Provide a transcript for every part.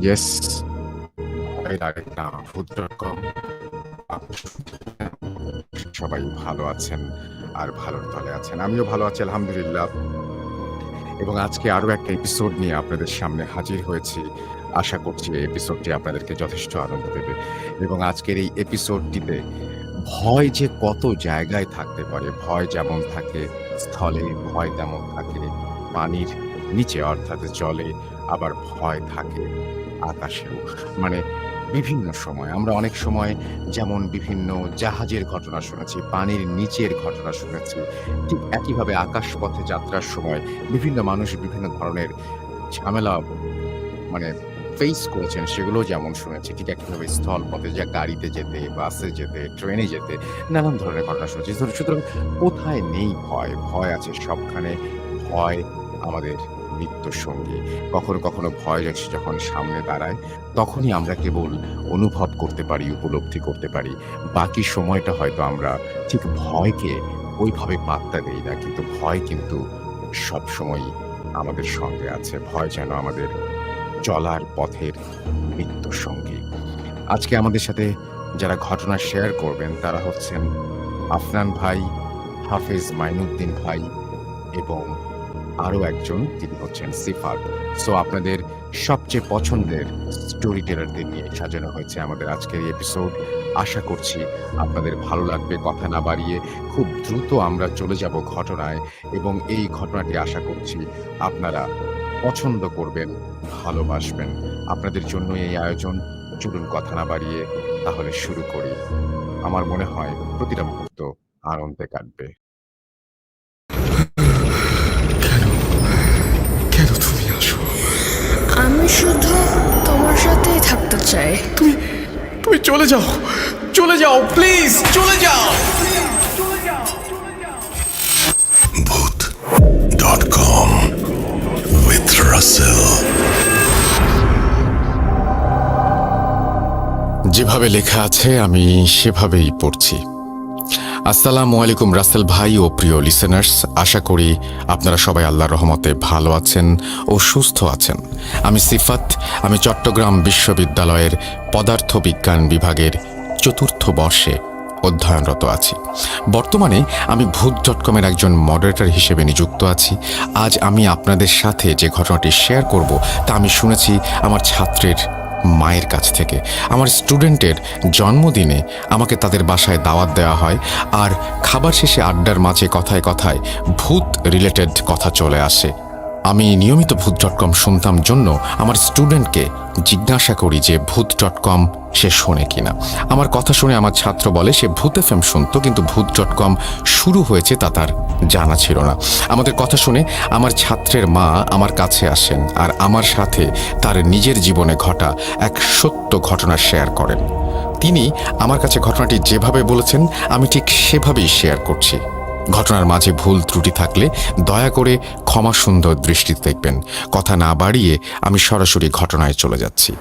Yes, ভূত.com। সবাই ভালো আছেন আর ভালোর তলে আছেন। আমিও ভালো আছি আলহামদুলিল্লাহ। এবং আজকে আরো একটা এপিসোড নিয়ে আপনাদের সামনে হাজির হয়েছি। আশা করছি এই এপিসোডটি আপনাদেরকে যথেষ্ট আনন্দ দেবে। এবং আজকের এই এপিসোডটিতে ভয় যে কত জায়গায় থাকতে পারে, ভয় যেমন থাকে স্থলে, ভয় তেমন থাকে পানির নিচে অর্থাৎ জলে, আবার ভয় থাকে আকাশেও। মানে বিভিন্ন সময় আমরা অনেক সময় যেমন বিভিন্ন জাহাজের ঘটনা শুনেছি, পানির নিচের ঘটনা শুনেছি, ঠিক একইভাবে আকাশপথে যাত্রার সময় বিভিন্ন মানুষ বিভিন্ন ধরনের ঝামেলা মানে ফেস করেছেন, সেগুলো যেমন শুনেছি। ঠিক একইভাবে স্থলপথে যা গাড়িতে যেতে, বাসে যেতে, ট্রেনে যেতে নানান ধরনের ঘটনা শুনেছি। সুতরাং কোথায় নেই ভয়? ভয় আছে সবখানে। ভয় আমাদের মৃত্যুর সঙ্গী। কখনো কখনো ভয় যখন সামনে দাঁড়ায় তখনই আমরা কেবল অনুভব করতে পারি, উপলব্ধি করতে পারি। বাকি সময়টা হয়তো আমরা ঠিক ভয়কে ওইভাবে পাত্তা দেই না, কিন্তু ভয় কিন্তু সবসময়ই আমাদের সঙ্গে আছে। ভয় যেন আমাদের চলার পথের মৃত্যুর সঙ্গী। আজকে আমাদের সাথে যারা ঘটনা শেয়ার করবেন তারা হচ্ছেন আফনান ভাই, হাফেজ মাইনুদ্দিন ভাই এবং আরো একজন, তিনি হচ্ছেন সিফাত। সো আপনাদের সবচেয়ে পছন্দের স্টোরি টেলারদের নিয়ে সাজানো হয়েছে আমাদের আজকের এই এপিসোড। আশা করছি আপনাদের ভালো লাগবে। কথা না বাড়িয়ে খুব দ্রুত আমরা চলে যাব ঘটনায়, এবং এই ঘটনাটি আশা করছি আপনারা পছন্দ করবেন, ভালোবাসবেন। আপনাদের জন্য এই আয়োজন। চলুন কথা না বাড়িয়ে তাহলে শুরু করি। আমার মনে হয় প্রতিটা মুহূর্ত আনন্দে কাটবে। কেন কেন তুমি আসো? আমি শুধু তোমার সাথেই থাকতে চাই। তুমি তুমি চলে যাও, চলে যাও, প্লিজ চলে যাও। ভূত.com with রাসেল। যেভাবে লেখা আছে আমি সেভাবেই পড়ছি। আসসালামু আলাইকুম রাসেল ভাই ও প্রিয় লিসেনার্স, আশা করি আপনারা সবাই আল্লাহর রহমতে ভালো আছেন ও সুস্থ আছেন। আমি সিফাত, আমি চট্টগ্রাম বিশ্ববিদ্যালয়ের পদার্থবিজ্ঞান বিভাগের ৪র্থ বর্ষে অধ্যয়নরত আছি। বর্তমানে আমি ভূত.com-এর একজন মডারেটর হিসেবে নিযুক্ত আছি। আজ আমি আপনাদের সাথে যে ঘটনাটি শেয়ার করব তা আমি শুনেছি আমার ছাত্রের মায়ের কাছ থেকে। আমার স্টুডেন্টের জন্মদিনে আমাকে তাদের বাসায় দাওয়াত দেওয়া হয়, আর খাবার শেষে আড্ডার মাঝে কথায় কথায় ভূত রিলেটেড কথা চলে আসে। আমি নিয়মিত ভূত.com শুনতাম জন্য আমার স্টুডেন্টকে জিজ্ঞাসা করি যে ভূত.com সে শোনে কিনা। আমার কথা শুনে আমার ছাত্র বলে সে ভূত FM শুনতো, কিন্তু ভূত.com শুরু হয়েছে তা তার জানা ছিল না। আমাদের কথা শুনে আমার ছাত্রের মা আমার কাছে আসেন আর আমার সাথে তার নিজের জীবনে ঘটা এক সত্য ঘটনা শেয়ার করেন। তিনি আমার কাছে ঘটনাটি যেভাবে বলেছেন আমি ঠিক সেভাবেই শেয়ার করছি। ঘটনার মাঝে ভুল ত্রুটি থাকলে দয়া করে ক্ষমা সুন্দর দৃষ্টিতে দেখবেন। কথা না বাড়িয়ে আমি সরাসরি ঘটনায় চলে যাচ্ছি।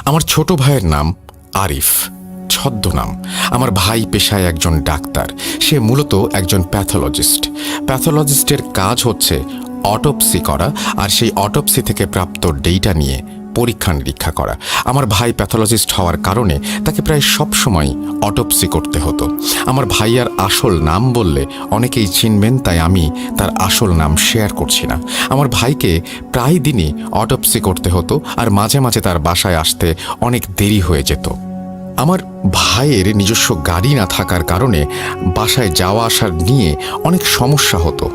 আমার ছোট ভাইয়ের নাম আরিফ, ছদ্মনাম। আমার ভাই পেশায় একজন ডাক্তার। সে মূলত একজন প্যাথোলজিস্ট। প্যাথোলজিস্টের কাজ হচ্ছে অটোপসি করা, আর সেই অটোপসি থেকে প্রাপ্ত ডেটা নিয়ে পরীক্ষা নিরীক্ষা করা। আমার ভাই প্যাথোলজিস্ট হওয়ার কারণে তাকে প্রায় সব সময় অটোপসি করতে হতো। আমার ভাইয়ার আসল নাম বললে অনেকেই চিনবেন, তাই আমি তার আসল নাম শেয়ার করছি না। আমার ভাইকে প্রায় দিনই অটোপসি করতে হতো, আর মাঝে মাঝে তার বাসায় আসতে অনেক দেরি হয়ে যেত। আমার ভাইয়ের নিজস্ব গাড়ি না থাকার কারণে বাসায় যাওয়া আসার নিয়ে অনেক সমস্যা হতো।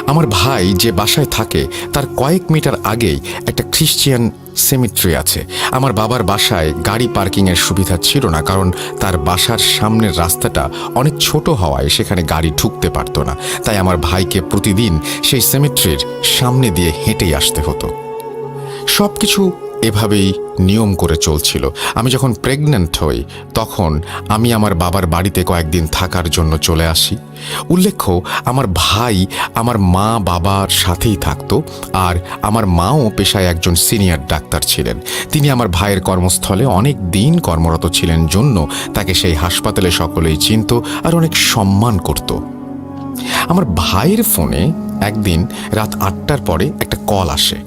আমার ভাই যে বাসায় থাকে তার কয়েক মিটার আগেই একটা খ্রিশ্চিয়ান সেমিট্রি আছে। আমার বাবার বাসায় গাড়ি পার্কিংয়ের সুবিধা ছিল না, কারণ তার বাসার সামনের রাস্তাটা অনেক ছোট হওয়ায় সেখানে গাড়ি ঢুকতে পারত না। তাই আমার ভাইকে প্রতিদিন সেই সেমিট্রির সামনে দিয়ে হেঁটেই আসতে হতো। সব কিছু এভাবেই নিয়ম করে চলছিল। আমি যখন প্রেগন্যান্ট হই তখন আমি আমার বাবার বাড়িতে কয়েকদিন থাকার জন্য চলে আসি। উল্লেখ্য, আমার ভাই আমার মা বাবার সাথেই থাকতো, আর আমার মাও পেশায় একজন সিনিয়র ডাক্তার ছিলেন। তিনি আমার ভাইয়ের কর্মস্থলে অনেক দিন কর্মরত ছিলেন জন্য তাকে সেই হাসপাতালে সকলেই চিনত আর অনেক সম্মান করত। আমার ভাইয়ের ফোনে একদিন রাত 8টার পরে একটা কল আসে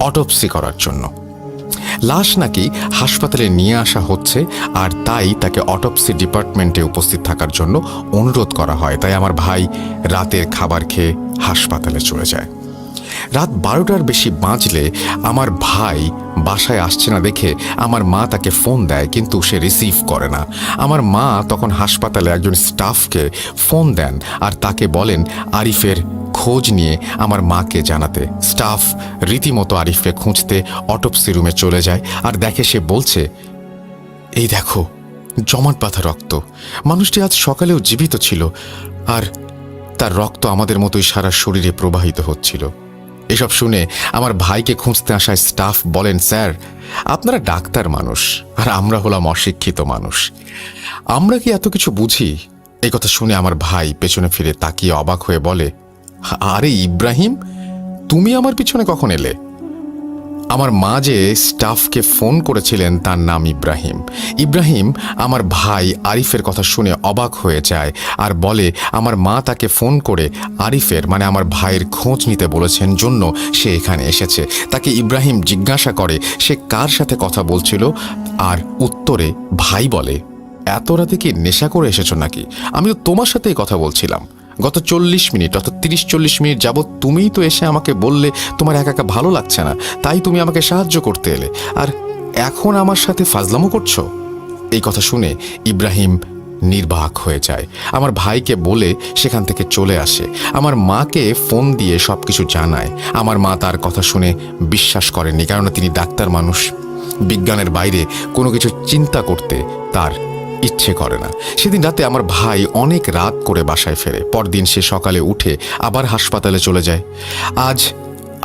অটোপসি করার জন্য। লাশ নাকি হাসপাতালে নিয়ে আসা হচ্ছে, আর তাই তাকে অটোপসি ডিপার্টমেন্টে উপস্থিত থাকার জন্য অনুরোধ করা হয়। তাই আমার ভাই রাতের খাবার খেয়ে হাসপাতালে চলে যায়। রাত 12টার বেশি বাজলে আমার ভাই বাসায় আসছে না দেখে আমার মা তাকে ফোন দেয়, কিন্তু সে রিসিভ করে না। আমার মা তখন হাসপাতালে একজন স্টাফকে ফোন দেন আর তাকে বলেন আরিফের খোঁজ নিয়ে আমার মাকে জানাতে। স্টাফ রীতিমতো আরিফকে খুঁজতে অটোপসি রুমে চলে যায় আর দেখে সে বলছে, এই দেখো জমাট বাঁধা রক্ত, মানুষটি আজ সকালেও জীবিত ছিল আর তার রক্ত আমাদের মতোই সারা শরীরে প্রবাহিত হচ্ছিল। এসব শুনে আমার ভাইকে খুঁজতে আসা স্টাফ বলেন, স্যার আপনারা ডাক্তার মানুষ আর আমরা হলাম অশিক্ষিত মানুষ, আমরা কি এত কিছু বুঝি? এই কথা শুনে আমার ভাই পেছনে ফিরে তাকিয়ে অবাক হয়ে বলে, আরে ইব্রাহিম, তুমি আমার পিছনে কখন এলে? আমার মা যে স্টাফকে ফোন করেছিলেন তার নাম ইব্রাহিম। ইব্রাহিম আমার ভাই আরিফের কথা শুনে অবাক হয়ে যায় আর বলে আমার মা তাকে ফোন করে আরিফের মানে আমার ভাইয়ের খোঁজ নিতে বলেছেন জন্য সে এখানে এসেছে। তাকে ইব্রাহিম জিজ্ঞাসা করে সে কার সাথে কথা বলছিল, আর উত্তরে ভাই বলে, এত রাতে কি নেশা করে এসেছো নাকি? আমি তো তোমার সাথেই কথা বলছিলাম। গত 40 মিনিট অর্থাৎ 30-40 মিনিট যাবৎ তুমিই তো এসে আমাকে বললে তোমার একা একা ভালো লাগছে না, তাই তুমি আমাকে সাহায্য করতে এলে, আর এখন আমার সাথে ফাজলামো করছো। এই কথা শুনে ইব্রাহিম নির্বাক হয়ে যায়। আমার ভাইকে বলে সেখান থেকে চলে আসে। আমার মাকে ফোন দিয়ে সবকিছু জানায়। আমার মা তার কথা শুনে বিশ্বাস করেননি, কারণ তিনি ডাক্তার মানুষ, বিজ্ঞানের বাইরে কোনো কিছু চিন্তা করতে তার ইচ্ছে করে না। সেদিন রাতে আমার ভাই অনেক রাত করে বাসায় ফেরে। পরদিন সে সকালে উঠে আবার হাসপাতালে চলে যায়। আজ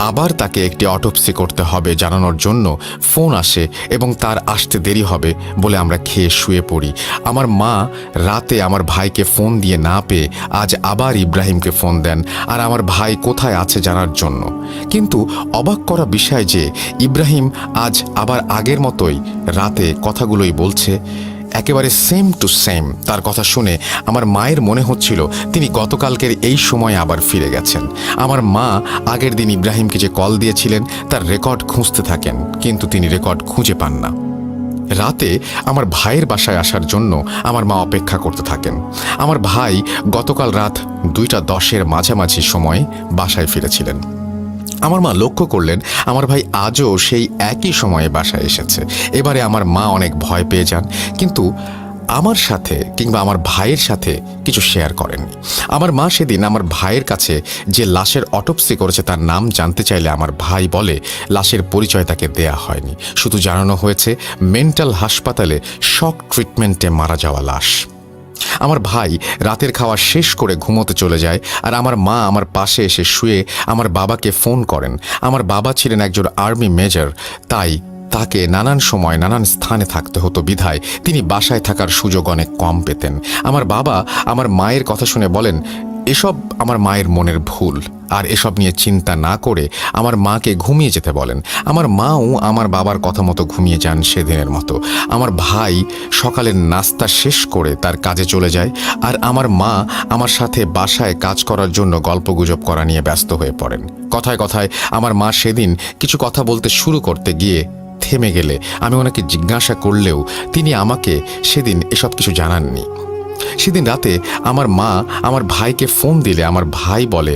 আবার তাকে একটি অটোপসি করতে হবে জানানোর জন্য ফোন আসে এবং তার আসতে দেরি হবে বলে আমরা খেয়ে শুয়ে পড়ি। আমার মা রাতে আমার ভাইকে ফোন দিয়ে না পেয়ে আজ আবার ইব্রাহিমকে ফোন দেন আর আমার ভাই কোথায় আছে জানার জন্য। কিন্তু অবাক করা বিষয় যে ইব্রাহিম আজ আবার আগের মতোই রাতে কথাগুলোই বলছে, একেবারে সেম টু সেম। তার কথা শুনে আমার মায়ের মনে হচ্ছিল তিনি গতকালকের এই সময় আবার ফিরে গেছেন। আমার মা আগের দিন ইব্রাহিমকে যে কল দিয়েছিলেন তার রেকর্ড খুঁজতে থাকেন, কিন্তু তিনি রেকর্ড খুঁজে পান না। রাতে আমার ভাইয়ের বাসায় আসার জন্য আমার মা অপেক্ষা করতে থাকেন। আমার ভাই গতকাল রাত 2:10 মাঝামাঝি সময়ে বাসায় ফিরেছিলেন। আমার মা লক্ষ্য করলেন আমার ভাই আজও সেই একই সময়ে বাসায় এসেছে। এবারে আমার মা অনেক ভয় পেয়ে যান, কিন্তু আমার সাথে কিংবা আমার ভাইয়ের সাথে কিছু শেয়ার করেননি। আমার মা সেদিন আমার ভাইয়ের কাছে যে লাশের অটোপসি করেছে তার নাম জানতে চাইলে আমার ভাই বলে লাশের পরিচয় তাকে দেয়া হয়নি, শুধু জানানো হয়েছে মেন্টাল হাসপাতালে শক ট্রিটমেন্টে মারা যাওয়া লাশ। আমার ভাই রাতের খাওয়া শেষ করে ঘুমোতে চলে যায় আর আমার মা আমার পাশে এসে শুয়ে আমার বাবাকে ফোন করেন। আমার বাবা ছিলেন একজন আর্মি মেজর, তাই তাকে নানান সময় নানান স্থানে থাকতে হতো বিধায় তিনি বাসায় থাকার সুযোগ অনেক কম পেতেন। আমার বাবা আমার মায়ের কথা শুনে বলেন এসব আমার মায়ের মনের ভুল, আর এসব নিয়ে চিন্তা না করে আমার মাকে ঘুমিয়ে যেতে বলেন। আমার মাও আমার বাবার কথা মতো ঘুমিয়ে যান সেদিনের মতো। আমার ভাই সকালের নাস্তা শেষ করে তার কাজে চলে যায় আর আমার মা আমার সাথে বাসায় কাজ করার জন্য গল্পগুজব করা নিয়ে ব্যস্ত হয়ে পড়েন। কথায় কথায় আমার মা সেদিন কিছু কথা বলতে শুরু করতে গিয়ে থেমে গেলে আমি ওনাকে জিজ্ঞাসা করলেও তিনি আমাকে সেদিন এসব কিছু জানাননি। সেদিন রাতে আমার মা আমার ভাইকে ফোন দিলে আমার ভাই বলে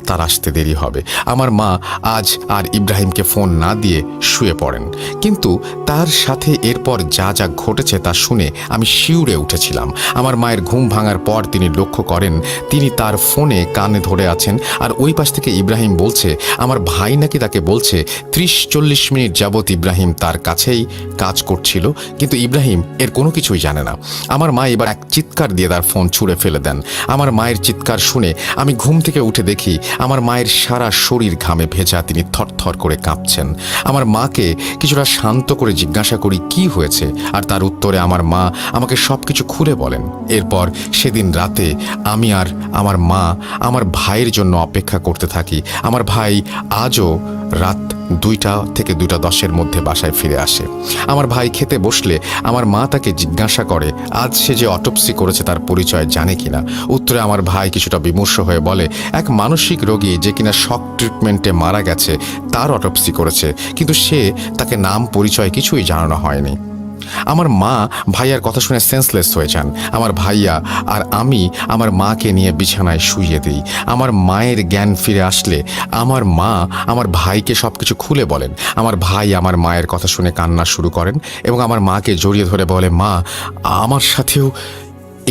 তার আসতে দেরি হবে। আমার মা আজ আর ইব্রাহিমকে ফোন না দিয়ে শুয়ে পড়েন, কিন্তু তার সাথে এরপর যা যা ঘটেছে তা শুনে আমি শিউরে উঠেছিলাম। আমার মায়ের ঘুম ভাঙার পর তিনি লক্ষ্য করেন তিনি তার ফোনে কানে ধরে আছেন আর ওই পাশ থেকে ইব্রাহিম বলছে আমার ভাই নাকি তাকে বলছে 30-40 মিনিট যাবৎ ইব্রাহিম তার কাছেই কাজ করছিল, কিন্তু ইব্রাহিম এর কোনো কিছুই জানে না। আমার মা এবার এক চিৎকার দিয়ে তার ফোন ছুঁড়ে ফেলে দেন। আমার মায়ের চিৎকার শুনে আমি ঘুম থেকে উঠে দেখি আমার মায়ের সারা শরীর ঘামে ভেজা, তিনি থরথর করে কাঁপছেন। আমার মাকে কিছুটা শান্ত করে জিজ্ঞাসা করি কি হয়েছে, আর তার উত্তরে আমার মা আমাকে সব কিছু খুলে বলেন। এরপর সেদিন রাতে আমি আর আমার মা আমার ভাইয়ের জন্য অপেক্ষা করতে থাকি। আমার ভাই আজও রাত 2টা থেকে 2:10 মধ্যে বাসায় ফিরে আসে। আমার ভাই খেতে বসলে আমার মা তাকে জিজ্ঞাসা করে আজ সে যে অটোপসি করেছে তার পরিচয় জানে কিনা। উত্তরে আমার ভাই কিছুটা বিমর্ষ হয়ে বলে এক মানসিক রোগী যে কিনা শক ট্রিটমেন্টে মারা গেছে তার অটোপসি করেছে, কিন্তু তাকে নাম পরিচয় কিছুই জানানো হয়নি। আমার মা ভাইয়ার কথা শুনে সেন্সলেস হয়ে যান। আমার ভাইয়া আর আমি আমার মাকে নিয়ে বিছানায় শুইয়ে দিই। আমার মায়ের জ্ঞান ফিরে আসলে আমার মা আমার ভাইকে সব কিছু খুলে বলেন। আমার ভাই আমার মায়ের কথা শুনে কান্না শুরু করেন এবং আমার মাকে জড়িয়ে ধরে বলে, মা আমার সাথেও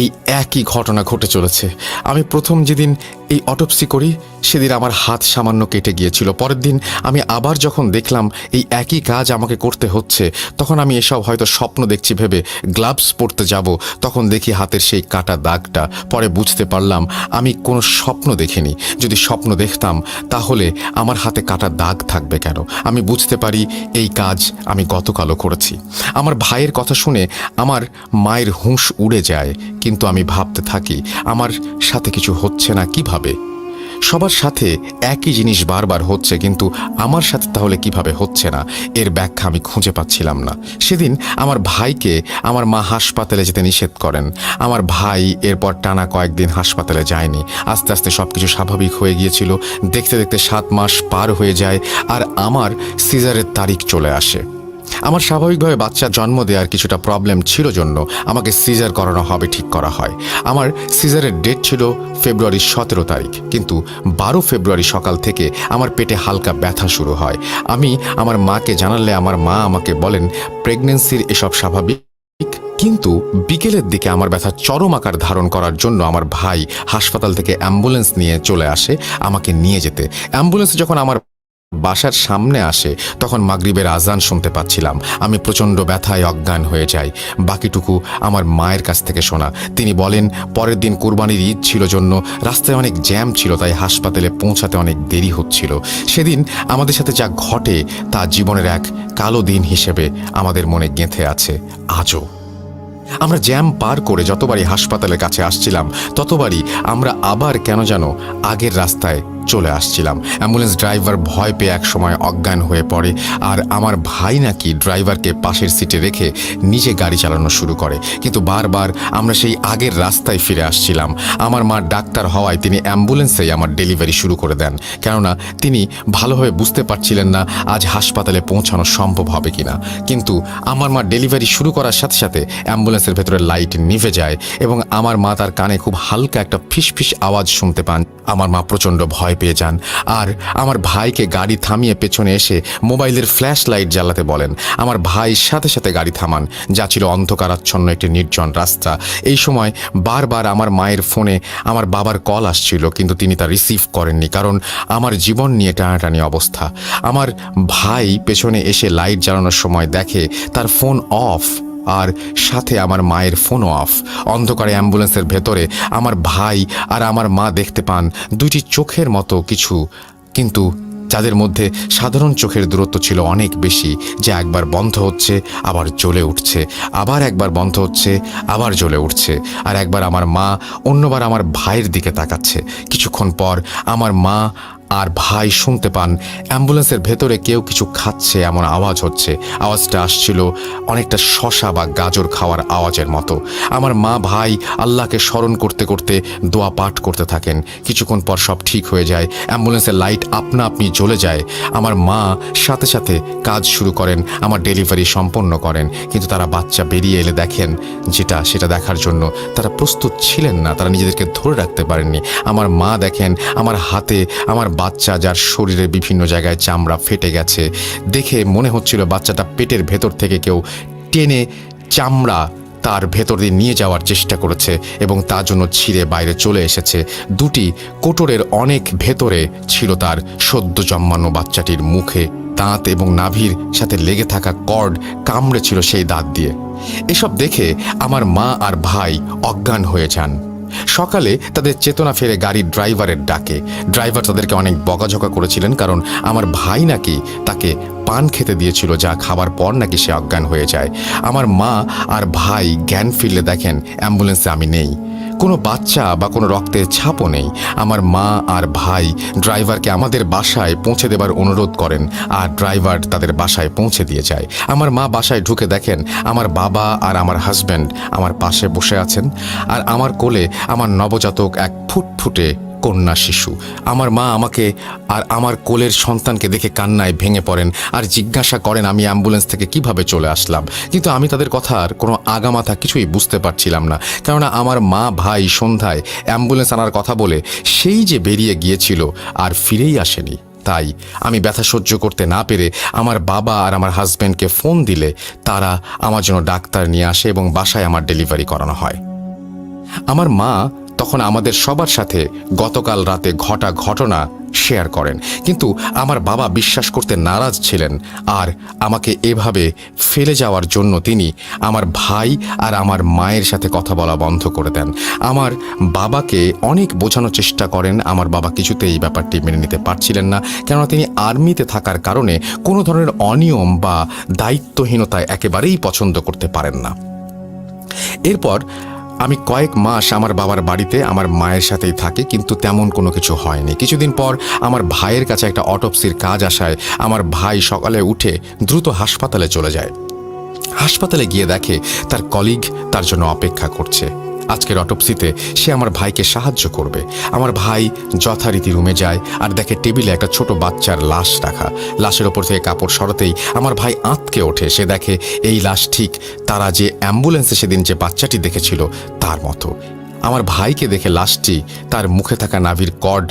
এই একই ঘটনা ঘটে চলেছে। আমি প্রথম যেদিন এই অটোপসি করি সেদিন আমার হাত সামান্য কেটে গিয়েছিল। পরের দিন আমি আবার যখন দেখলাম এই একই কাজ আমাকে করতে হচ্ছে, তখন আমি এসব হয়তো স্বপ্ন দেখছি ভেবে গ্লাভস পরতে যাব, তখন দেখি হাতের সেই কাটা দাগটা। পরে বুঝতে পারলাম আমি কোনো স্বপ্ন দেখিনি। যদি স্বপ্ন দেখতাম তাহলে আমার হাতে কাটা দাগ থাকবে কেন? আমি বুঝতে পারি এই কাজ আমি গতকালও করেছি। আমার ভাইয়ের কথা শুনে আমার মায়ের হুঁশ উড়ে যায়, কিন্তু আমি ভাবতে থাকি আমার সাথে কিছু হচ্ছে না কিভাবে? সবার সাথে একই জিনিস বারবার হচ্ছে, কিন্তু আমার সাথে তাহলে কিভাবে হচ্ছে না? এর ব্যাখ্যা আমি খুঁজে পাচ্ছিলাম না। সেদিন আমার ভাইকে আমার মা হাসপাতালে যেতে নিষেধ করেন। আমার ভাই এরপর টানা কয়েকদিন হাসপাতালে যায়নি। আস্তে আস্তে সব কিছু স্বাভাবিক হয়ে গিয়েছিল। দেখতে দেখতে 7 মাস পার হয়ে যায় আর আমার সিজারের তারিখ চলে আসে। আমার স্বাভাবিকভাবে বাচ্চা জন্ম দেওয়ার কিছুটা প্রবলেম ছিল জন্য আমাকে সিজার করানো হবে ঠিক করা হয়। আমার সিজারের ডেট ছিল ফেব্রুয়ারি 17 তারিখ, কিন্তু 12 ফেব্রুয়ারি সকাল থেকে আমার পেটে হালকা ব্যথা শুরু হয়। আমি আমার মাকে জানালে আমার মা আমাকে বলেন প্রেগন্যান্সির এসব স্বাভাবিক। কিন্তু বিকেলের দিকে আমার ব্যথা চরম আকার ধারণ করার জন্য আমার ভাই হাসপাতাল থেকে অ্যাম্বুলেন্স নিয়ে চলে আসে আমাকে নিয়ে যেতে। অ্যাম্বুলেন্স যখন আমার বাসার সামনে আসে তখন মাগরিবের আজান শুনতে পাচ্ছিলাম। আমি প্রচণ্ড ব্যথায় অজ্ঞান হয়ে যাই। বাকিটুকু আমার মায়ের কাছ থেকে শোনা। তিনি বলেন পরের দিন কুরবানির ঈদ ছিল জন্য রাস্তায় অনেক জ্যাম ছিল, তাই হাসপাতালে পৌঁছাতে অনেক দেরি হচ্ছিল। সেদিন আমাদের সাথে যা ঘটে তা জীবনের এক কালো দিন হিসেবে আমাদের মনে গেঁথে আছে আজও। আমরা জ্যাম পার করে যতবারই হাসপাতালের কাছে আসছিলাম ততবারই আমরা আবার কেন যেন আগের রাস্তায় চলে আসছিলাম। অ্যাম্বুলেন্স ড্রাইভার ভয় পেয়ে এক সময় অজ্ঞান হয়ে পড়ে আর আমার ভাই নাকি ড্রাইভারকে পাশের সিটে রেখে নিজে গাড়ি চালানো শুরু করে। কিন্তু বারবার আমরা সেই আগের রাস্তায় ফিরে আসছিলাম। আমার মা ডাক্তার হওয়ায় তিনি অ্যাম্বুলেন্সেই আমার ডেলিভারি শুরু করে দেন, কেননা তিনি ভালোভাবে বুঝতে পারছিলেন না আজ হাসপাতালে পৌঁছানো সম্ভব হবে কিনা। কিন্তু আমার মা ডেলিভারি শুরু করার সাথে সাথে অ্যাম্বুলেন্সের ভেতরে লাইট নিভে যায় এবং আমার মা তার কানে খুব হালকা একটা ফিসফিস আওয়াজ শুনতে পান। আমার মা প্রচণ্ড ভয় পেয়ে যান আর আমার ভাইকে গাড়ি থামিয়ে পেছনে এসে মোবাইলের ফ্ল্যাশ লাইট জ্বালাতে বলেন। আমার ভাই সাথে সাথে গাড়ি থামান, যা ছিল অন্ধকারাচ্ছন্ন একটি নির্জন রাস্তা। এই সময় বারবার আমার মায়ের ফোনে আমার বাবার কল আসছিল, কিন্তু তিনি তা রিসিভ করেননি, কারণ আমার জীবন নিয়ে টানাটানি অবস্থা। আমার ভাই পেছনে এসে লাইট জ্বালানোর সময় দেখে তার ফোন অফ আর সাথে আমার মায়ের ফোনও অফ। অন্ধকারে অ্যাম্বুলেন্সের ভেতরে আমার ভাই আর আমার মা দেখতে পান দুইটি চোখের মতো কিছু, কিন্তু যাদের মধ্যে সাধারণ চোখের দূরত্ব ছিল অনেক বেশি, যা একবার বন্ধ হচ্ছে আবার জ্বলে উঠছে, আবার একবার বন্ধ হচ্ছে আবার জ্বলে উঠছে, আর একবার আমার মা অন্যবার আমার ভাইয়ের দিকে তাকাচ্ছে। কিছুক্ষণ পর আমার মা আর ভাই শুনতে পান অ্যাম্বুলেন্সের ভেতরে কেউ কিছু খাচ্ছে এমন আওয়াজ হচ্ছে। আওয়াজটা আসছিল অনেকটা শশা বা গাজর খাওয়ার আওয়াজের মতো। আমার মা ভাই আল্লাহকে স্মরণ করতে করতে দোয়া পাঠ করতে থাকেন। কিছুক্ষণ পর সব ঠিক হয়ে যায়, অ্যাম্বুলেন্সের লাইট আপনা আপনি জ্বলে যায়। আমার মা সাথে সাথে কাজ শুরু করেন, আমার ডেলিভারি সম্পন্ন করেন। কিন্তু তারা বাচ্চা বেরিয়ে এলে দেখেন সেটা দেখার জন্য তারা প্রস্তুত ছিলেন না, তারা নিজেদেরকে ধরে রাখতে পারেননি। আমার মা দেখেন আমার হাতে আমার বাচ্চা, যার শরীরে বিভিন্ন জায়গায় চামড়া ফেটে গেছে। দেখে মনে হচ্ছিল বাচ্চাটা পেটের ভেতর থেকে কেউ টেনে চামড়া তার ভেতর দিয়ে নিয়ে যাওয়ার চেষ্টা করেছে এবং তার জন্য ছিঁড়ে বাইরে চলে এসেছে। দুটি কোটরের অনেক ভেতরে ছিল তার সদ্য জন্মানো বাচ্চাটির মুখে দাঁত এবং নাভির সাথে লেগে থাকা কর্ড কামড়ে ছিল সেই দাঁত দিয়ে। এসব দেখে আমার মা আর ভাই অজ্ঞান হয়ে যান। সকালে তাদের চেতনা ফেরে গাড়ির ড্রাইভারের ডাকে। ড্রাইভার তাদেরকে অনেক বকাঝকা করেছিলেন, কারণ আমার ভাই নাকি তাকে পান খেতে দিয়েছিল, যা খাবার পর নাকি সে অজ্ঞান হয়ে যায়। আমার মা আর ভাই জ্ঞান ফিরলে দেখেন অ্যাম্বুলেন্সে আমি নেই। কোনো বাচ্চা বা কোনো রক্তের ছাপও নেই। আমার মা আর ভাই ড্রাইভারকে আমাদের বাসায় পৌঁছে দেবার অনুরোধ করেন, আর ড্রাইভার তাদের বাসায় পৌঁছে দিয়ে যায়। আমার মা বাসায় ঢুকে দেখেন আমার বাবা আর আমার হাজব্যান্ড আমার পাশে বসে আছেন, আর আমার কোলে আমার নবজাতক এক ফুটফুটে কন্যা শিশু। আমার মা আমাকে আর আমার কোলের সন্তানকে দেখে কান্নায় ভেঙে পড়েন আর জিজ্ঞাসা করেন আমি অ্যাম্বুলেন্স থেকে কিভাবে চলে আসলাম। কিন্তু আমি তাদের কথার কোনো আগামাথা কিছুই বুঝতে পারছিলাম না, কেননা আমার মা ভাই সন্ধ্যায় অ্যাম্বুলেন্স আনার কথা বলে সেই যে বেরিয়ে গিয়েছিল আর ফিরেই আসেনি। তাই আমি ব্যথা সহ্য করতে না পেরে আমার বাবা আর আমার হাজব্যান্ডকে ফোন দিলে তারা আমার জন্য ডাক্তার নিয়ে আসে এবং বাসায় আমার ডেলিভারি করানো হয়। আমার মা তখন আমাদের সবার সাথে গতকাল রাতে ঘটা ঘটনা শেয়ার করেন, কিন্তু আমার বাবা বিশ্বাস করতে নারাজ ছিলেন, আর আমাকে এভাবে ফেলে যাওয়ার জন্য তিনি আমার ভাই আর আমার মায়ের সাথে কথা বলা বন্ধ করে দেন। আমার বাবাকে অনেক বোঝানোর চেষ্টা করেন, আমার বাবা কিছুতেই এই ব্যাপারটি মেনে নিতে পারছিলেন না, কেননা তিনি আর্মিতে থাকার কারণে কোনো ধরনের অনিয়ম বা দায়িত্বহীনতায় একেবারেই পছন্দ করতে পারেন না। এরপর আমি কয়েক মাস আমার বাবার বাড়িতে আমার মায়ের সাথেই থাকি, কিন্তু তেমন কোনো কিছু হয়নি। কিছুদিন পর আমার ভাইয়ের কাছে একটা অটোপসির কাজ আসায় আমার ভাই সকালে উঠে দ্রুত হাসপাতালে চলে যায়। হাসপাতালে গিয়ে দেখে তার কলিগ তার জন্য অপেক্ষা করছে। আজকের অটোপসিতে সে আমার ভাইকে সাহায্য করবে। আমার ভাই যথারীতি রুমে যায় আর দেখে টেবিলে একটা ছোট বাচ্চার লাশ রাখা। লাশের ওপর থেকে কাপড় সরাতেই আমার ভাই আঁতকে ওঠে। সে দেখে এই লাশ ঠিক তারা যে অ্যাম্বুলেন্সে সেদিন যে বাচ্চাটি দেখেছিল তার মতো। আমার ভাইকে দেখে লাশটি তার মুখে থাকা নাভির কর্ড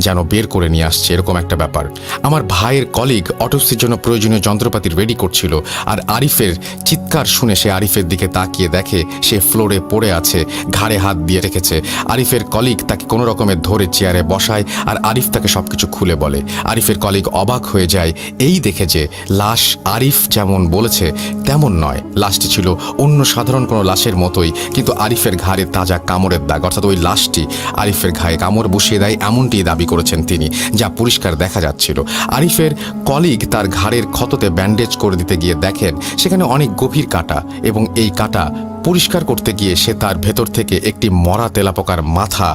যেন বের করে নিয়ে আসছে, এরকম একটা ব্যাপার। আমার ভাইয়ের কলিগ অটোপসির জন্য প্রয়োজনীয় যন্ত্রপাতি রেডি করছিল, আর আরিফের চিৎকার শুনে সে আরিফের দিকে তাকিয়ে দেখে সে ফ্লোরে পড়ে আছে, ঘাড়ে হাত দিয়ে রেখেছে। আরিফের কলিগ তাকে কোনো রকমের ধরে চেয়ারে বসায়, আর আরিফ তাকে সবকিছু খুলে বলে। আরিফের কলিগ অবাক হয়ে যায় এই দেখে যে লাশ আরিফ যেমন বলেছে তেমন নয়, লাশটি ছিল অন্য সাধারণ কোনো লাশের মতোই, কিন্তু আরিফের ঘাড়ে তাজা কামড়ের দাগ, অর্থাৎ ওই লাশটি আরিফের ঘায়ে কামড় বসিয়ে দেয় এমনটি দাবি করেছেন তিনি, যা পরিষ্কার দেখা যাচ্ছিল। আরিফের কলিগ তার ঘাড়ের ক্ষততে ব্যান্ডেজ করে দিতে গিয়ে দেখেন সেখানে অনেক গভীর কাটা, এবং এই কাটা পরিষ্কার করতে গিয়ে সে তার ভেতর থেকে একটি মরা তেলাপোকার মাথা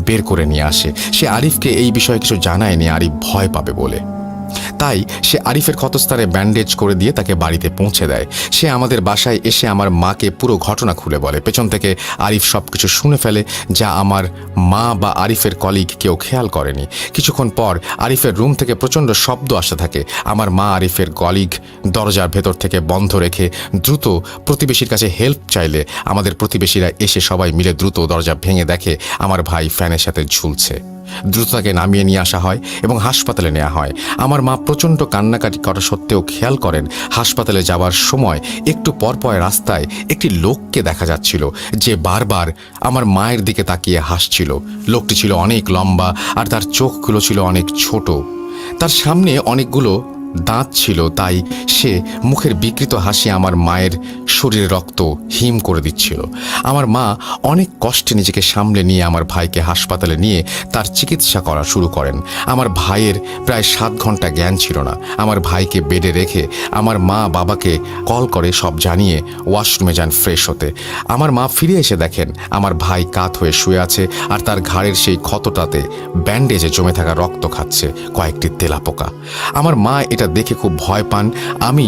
বের করে নিয়ে আসে। সে আরিফকে এই বিষয়ে কিছু জানায়নি আরিফ ভয় পাবে বলে, তাই সে আরিফের ক্ষতস্থানে ব্যান্ডেজ করে দিয়ে তাকে বাড়িতে পৌঁছে দেয়। সে আমাদের বাসায় এসে আমার মাকে পুরো ঘটনা খুলে বলে। পেছন থেকে আরিফ সব কিছু শুনে ফেলে, যা আমার মা বা আরিফের কলিগ কেউ খেয়াল করেনি। কিছুক্ষণ পর আরিফের রুম থেকে প্রচণ্ড শব্দ আসতে থাকে। আমার মা আরিফের কলিগ দরজার ভেতর থেকে বন্ধ রেখে দ্রুত প্রতিবেশীর কাছে হেল্প চাইলে আমাদের প্রতিবেশীরা এসে সবাই মিলে দ্রুত দরজা ভেঙে দেখে আমার ভাই ফ্যানের সাথে ঝুলছে। দ্রুত তাকে নামিয়ে নিয়ে আসা হয় এবং হাসপাতালে নেওয়া হয়। আমার মা প্রচণ্ড কান্নাকাটি করা সত্ত্বেও খেয়াল করেন হাসপাতালে যাওয়ার সময় একটু পরপর রাস্তায় একটি লোককে দেখা যাচ্ছিল, যে বারবার আমার মায়ের দিকে তাকিয়ে হাসছিল। লোকটি ছিল অনেক লম্বা আর তার চোখগুলো ছিল অনেক ছোট। তার সামনে অনেকগুলো দাঁত ছিল, তাই সে মুখের বিকৃত হাসি আমার মায়ের শরীরে রক্ত হিম করে দিচ্ছিল। আমার মা অনেক কষ্টে নিজেকে সামলে নিয়ে আমার ভাইকে হাসপাতালে নিয়ে তার চিকিৎসা করা শুরু করেন। আমার ভাইয়ের প্রায় 7 ঘন্টা জ্ঞান ছিল না। আমার ভাইকে বেডে রেখে আমার মা বাবাকে কল করে সব জানিয়ে ওয়াশরুমে যান ফ্রেশ হতে। আমার মা ফিরে এসে দেখেন আমার ভাই কাত হয়ে শুয়ে আছে, আর তার ঘাড়ের সেই ক্ষতটাতে ব্যান্ডেজে জমে থাকা রক্ত খাচ্ছে কয়েকটি তেলাপোকা। আমার মা এটা দেখে খুব ভয় পান। আমি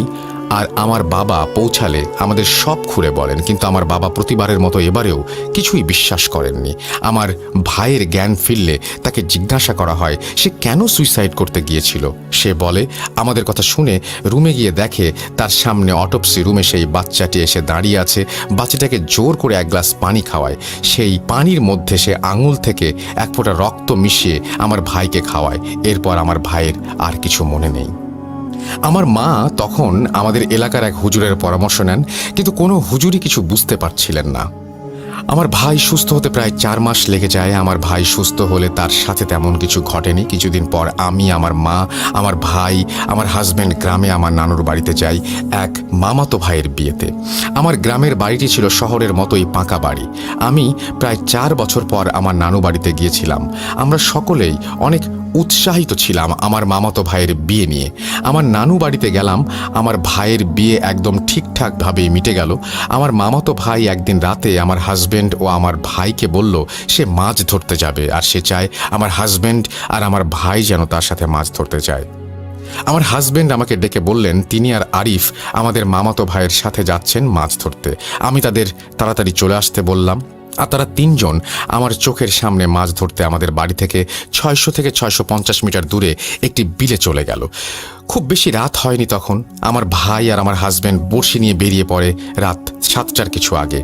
আর আমার বাবা পৌঁছালে আমাদের সব খুলে বলেন, কিন্তু আমার বাবা প্রতিবারের মতো এবারেও কিছুই বিশ্বাস করেননি। আমার ভাইয়ের জ্ঞান ফিরলে তাকে জিজ্ঞাসা করা হয় সে কেন সুইসাইড করতে গিয়েছিল। সে বলে আমাদের কথা শুনে রুমে গিয়ে দেখে তার সামনে অটোপসি রুমে সেই বাচ্চাটি এসে দাঁড়িয়ে আছে। বাচ্চাটাকে জোর করে 1 গ্লাস পানি খাওয়ায়। সেই পানির মধ্যে সে আঙুল থেকে 1 ফোঁটা রক্ত মিশিয়ে আমার ভাইকে খাওয়ায়। এরপর আমার ভাইয়ের আর কিছু মনে নেই। আমার মা তখন আমাদের এলাকার এক হুজুরের পরামর্শ নেন, কিন্তু কোনো হুজুরই কিছু বুঝতে পারছিলেন না। আমার ভাই সুস্থ হতে প্রায় 4 মাস লেগে যায়। আমার ভাই সুস্থ হলে তার সাথে তেমন কিছু ঘটেনি। কিছুদিন পর আমি, আমার মা, আমার ভাই, আমার হাজব্যান্ড গ্রামে আমার নানুর বাড়িতে যাই এক মামাতো ভাইয়ের বিয়েতে। আমার গ্রামের বাড়িটি ছিল শহরের মতোই পাকা বাড়ি। আমি প্রায় 4 বছর পর আমার নানু বাড়িতে গিয়েছিলাম। আমরা সকলেই অনেক উৎসাহিত ছিলাম আমার মামাতো ভাইয়ের বিয়ে নিয়ে। আমার নানু বাড়িতে গেলাম। আমার ভাইয়ের বিয়ে একদম ঠিকঠাকভাবেই মিটে গেল। আমার মামাতো ভাই একদিন রাতে আমার হাজব্যান্ড হাজব্যান্ড ও আমার ভাইকে বলল সে মাছ ধরতে যাবে, আর সে চায় আমার হাজব্যান্ড আর আমার ভাই যেন তার সাথে মাছ ধরতে যায়। আমার হাজব্যান্ড আমাকে ডেকে বললেন তিনি আর আরিফ আমাদের মামাতো ভাইয়ের সাথে যাচ্ছেন মাছ ধরতে। আমি তাদের তাড়াতাড়ি চলে আসতে বললাম, আর তারা তিনজন আমার চোখের সামনে মাছ ধরতে আমাদের বাড়ি থেকে 600 থেকে 650 মিটার দূরে একটি বিলে চলে গেল। খুব বেশি রাত হয়নি তখন। আমার ভাই আর আমার হাজব্যান্ড বড়শি নিয়ে বেরিয়ে পড়ে রাত 7টার কিছু আগে।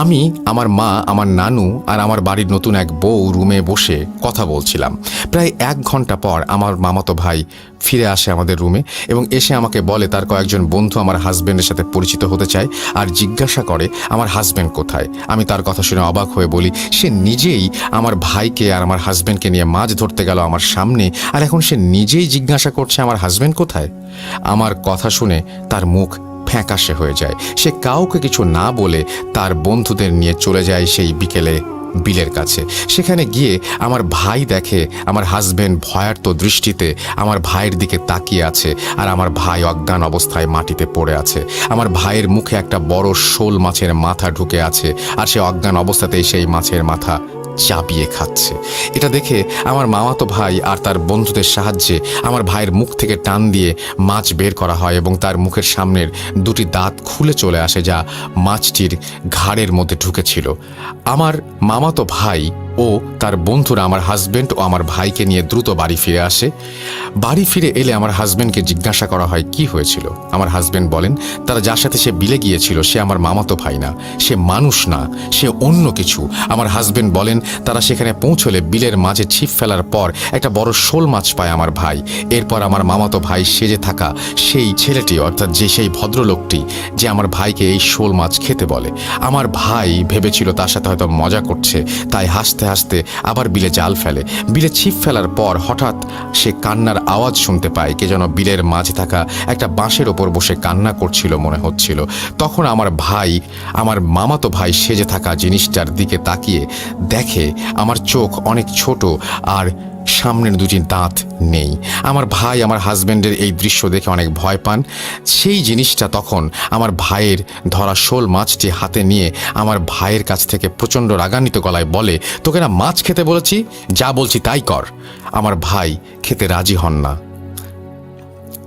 আমি, আমার মা, আমার নানু আর আমার বাড়ির নতুন এক বউ রুমে বসে কথা বলছিলাম। প্রায় 1 ঘন্টা পর আমার মামাতো ভাই ফিরে আসে আমাদের রুমে এবং এসে আমাকে বলে তার কয়েকজন বন্ধু আমার হাজব্যান্ডের সাথে পরিচিত হতে চায় আর জিজ্ঞাসা করে আমার হাজব্যান্ড কোথায়। আমি তার কথা শুনে অবাক হয়ে বলি সে নিজেই আমার ভাইকে আর আমার হাজব্যান্ডকে নিয়ে মাছ ধরতে গেল আমার সামনে, আর এখন সে নিজেই জিজ্ঞাসা করছে আমার হাজব্যান্ড কোথায়। আমার কথা শুনে তার মুখ ফ্যাকাশে হয়ে যায়। সে কাউকে কিছু না বলে তার বন্ধুদের নিয়ে চলে যায় সেই বিকেলে বিলের কাছে। সেখানে গিয়ে আমার ভাই দেখে আমার হাজব্যান্ড ভয়ার্ত দৃষ্টিতে আমার ভাইয়ের দিকে তাকিয়ে আছে, আর আমার ভাই অজ্ঞান অবস্থায় মাটিতে পড়ে আছে। আমার ভাইয়ের মুখে একটা বড় শোল মাছের মাথা ঢুকে আছে, আর সে অজ্ঞান অবস্থাতেই সেই মাছের মাথা চাপিয়ে খাচ্ছে। এটা দেখে আমার মামাতো ভাই আর তার বন্ধুদের সাহায্যে আমার ভাইয়ের মুখ থেকে টান দিয়ে মাছ বের করা হয় এবং তার মুখের সামনের 2টি দাঁত খুলে চলে আসে যা মাছটির ঘাড়ের মধ্যে ঢুকেছিল। আমার মামাতো ভাই ও তার বন্ধুরা আমার হাজব্যান্ড ও আমার ভাইকে নিয়ে দ্রুত বাড়ি ফিরে আসে। বাড়ি ফিরে এলে আমার হাজব্যান্ডকে জিজ্ঞাসা করা হয় কি হয়েছিল। আমার হাজব্যান্ড বলেন তারা যার সাথে সে বিলে গিয়েছিল সে আমার মামাতো ভাই না, সে মানুষ না, সে অন্য কিছু। আমার হাজব্যান্ড বলেন তারা সেখানে পৌঁছলে বিলের মাঝে ছিপ ফেলার পর একটা বড় শোল মাছ পায় আমার ভাই। এরপর আমার মামাতো ভাই সেজে থাকা সেই ছেলেটি, অর্থাৎ যে সেই ভদ্রলোকটি যে আমার ভাইকে এই শোল মাছ খেতে বলে। আমার ভাই ভেবেছিল তার সাথে হয়তো মজা করছে, তাই হাসতে হাসতে আবার বিলে জাল ফেলে। বিলে ছিপ ফেলার পর হঠাৎ সে কান্নার আওয়াজ শুনতে পায়। কে যেন বিলের মাঝে থাকা একটা বাঁশের ওপর বসে কান্না করছিল মনে হচ্ছিল। তখন আমার ভাই, আমার মামাতো ভাই সেজে থাকা জিনিসটার দিকে তাকিয়ে দেখে আমার চোখ অনেক ছোট আর সামনের 2টি দাঁত নেই। আমার ভাই আমার হাজব্যান্ডের এই দৃশ্য দেখে অনেক ভয় পান। সেই জিনিসটা তখন আমার ভাইয়ের ধরা শোল মাছটি হাতে নিয়ে আমার ভাইয়ের কাছ থেকে প্রচণ্ড রাগান্বিত গলায় বলে তোকে না মাছ খেতে বলেছি, যা বলছি তাই কর। আমার ভাই খেতে রাজি হন না।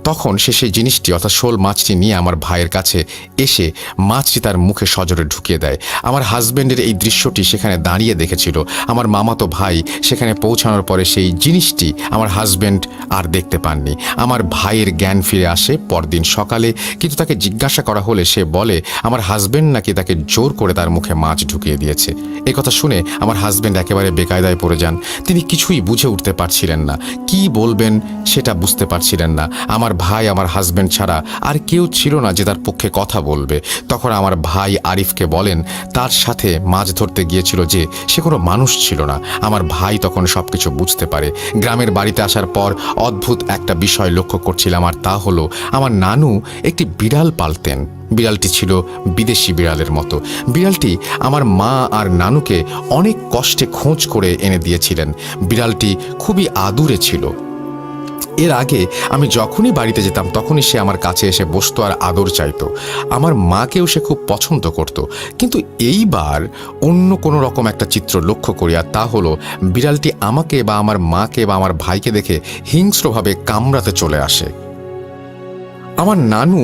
তখন সে সেই জিনিসটি অর্থাৎ শোল মাছটি নিয়ে আমার ভাইয়ের কাছে এসে মাছটি তার মুখে সজোরে ঢুকিয়ে দেয়। আমার হাজব্যান্ডের এই দৃশ্যটি সেখানে দাঁড়িয়ে দেখেছিল। আমার মামাতো ভাই সেখানে পৌঁছানোর পরে সেই জিনিসটি আমার হাজব্যান্ড আর দেখতে পাননি। আমার ভাইয়ের জ্ঞান ফিরে আসে পরদিন সকালে, কিন্তু তাকে জিজ্ঞাসা করা হলে সে বলে আমার হাজব্যান্ড নাকি তাকে জোর করে তার মুখে মাছ ঢুকিয়ে দিয়েছে। এ কথা শুনে আমার হাজব্যান্ড একেবারে বেকায়দায় পড়ে যান। তিনি কিছুই বুঝে উঠতে পারছিলেন না, কি বলবেন সেটা বুঝতে পারছিলেন না। আমার ভাই আমার হাজব্যান্ড ছাড়া আর কেউ ছিল না যে তার পক্ষে কথা বলবে। তখন আমার ভাই আরিফকে বলেন তার সাথে মাছ ধরতে গিয়েছিল যে সে কোনো মানুষ ছিল না। আমার ভাই তখন সবকিছু বুঝতে পারে। গ্রামের বাড়িতে আসার পর অদ্ভুত একটা বিষয় লক্ষ্য করছিলাম, আর তা হলো আমার নানু একটি বিড়াল পালতেন। বিড়ালটি ছিল বিদেশি বিড়ালের মতো। বিড়ালটি আমার মা আর নানুকে অনেক কষ্টে খোঁজ করে এনে দিয়েছিলেন। বিড়ালটি খুবই আদুরে ছিল। এর আগে আমি যখনই বাড়িতে যেতাম তখনই সে আমার কাছে এসে বসতো আর আদর চাইতো। আমার মাকেও সে খুব পছন্দ করত। কিন্তু এইবার অন্য কোনো রকম একটা চিত্র লক্ষ্য করি, আর তা হলো বিড়ালটি আমাকে বা আমার মাকে বা আমার ভাইকে দেখে হিংস্রভাবে কামড়াতে চলে আসে। আমার নানু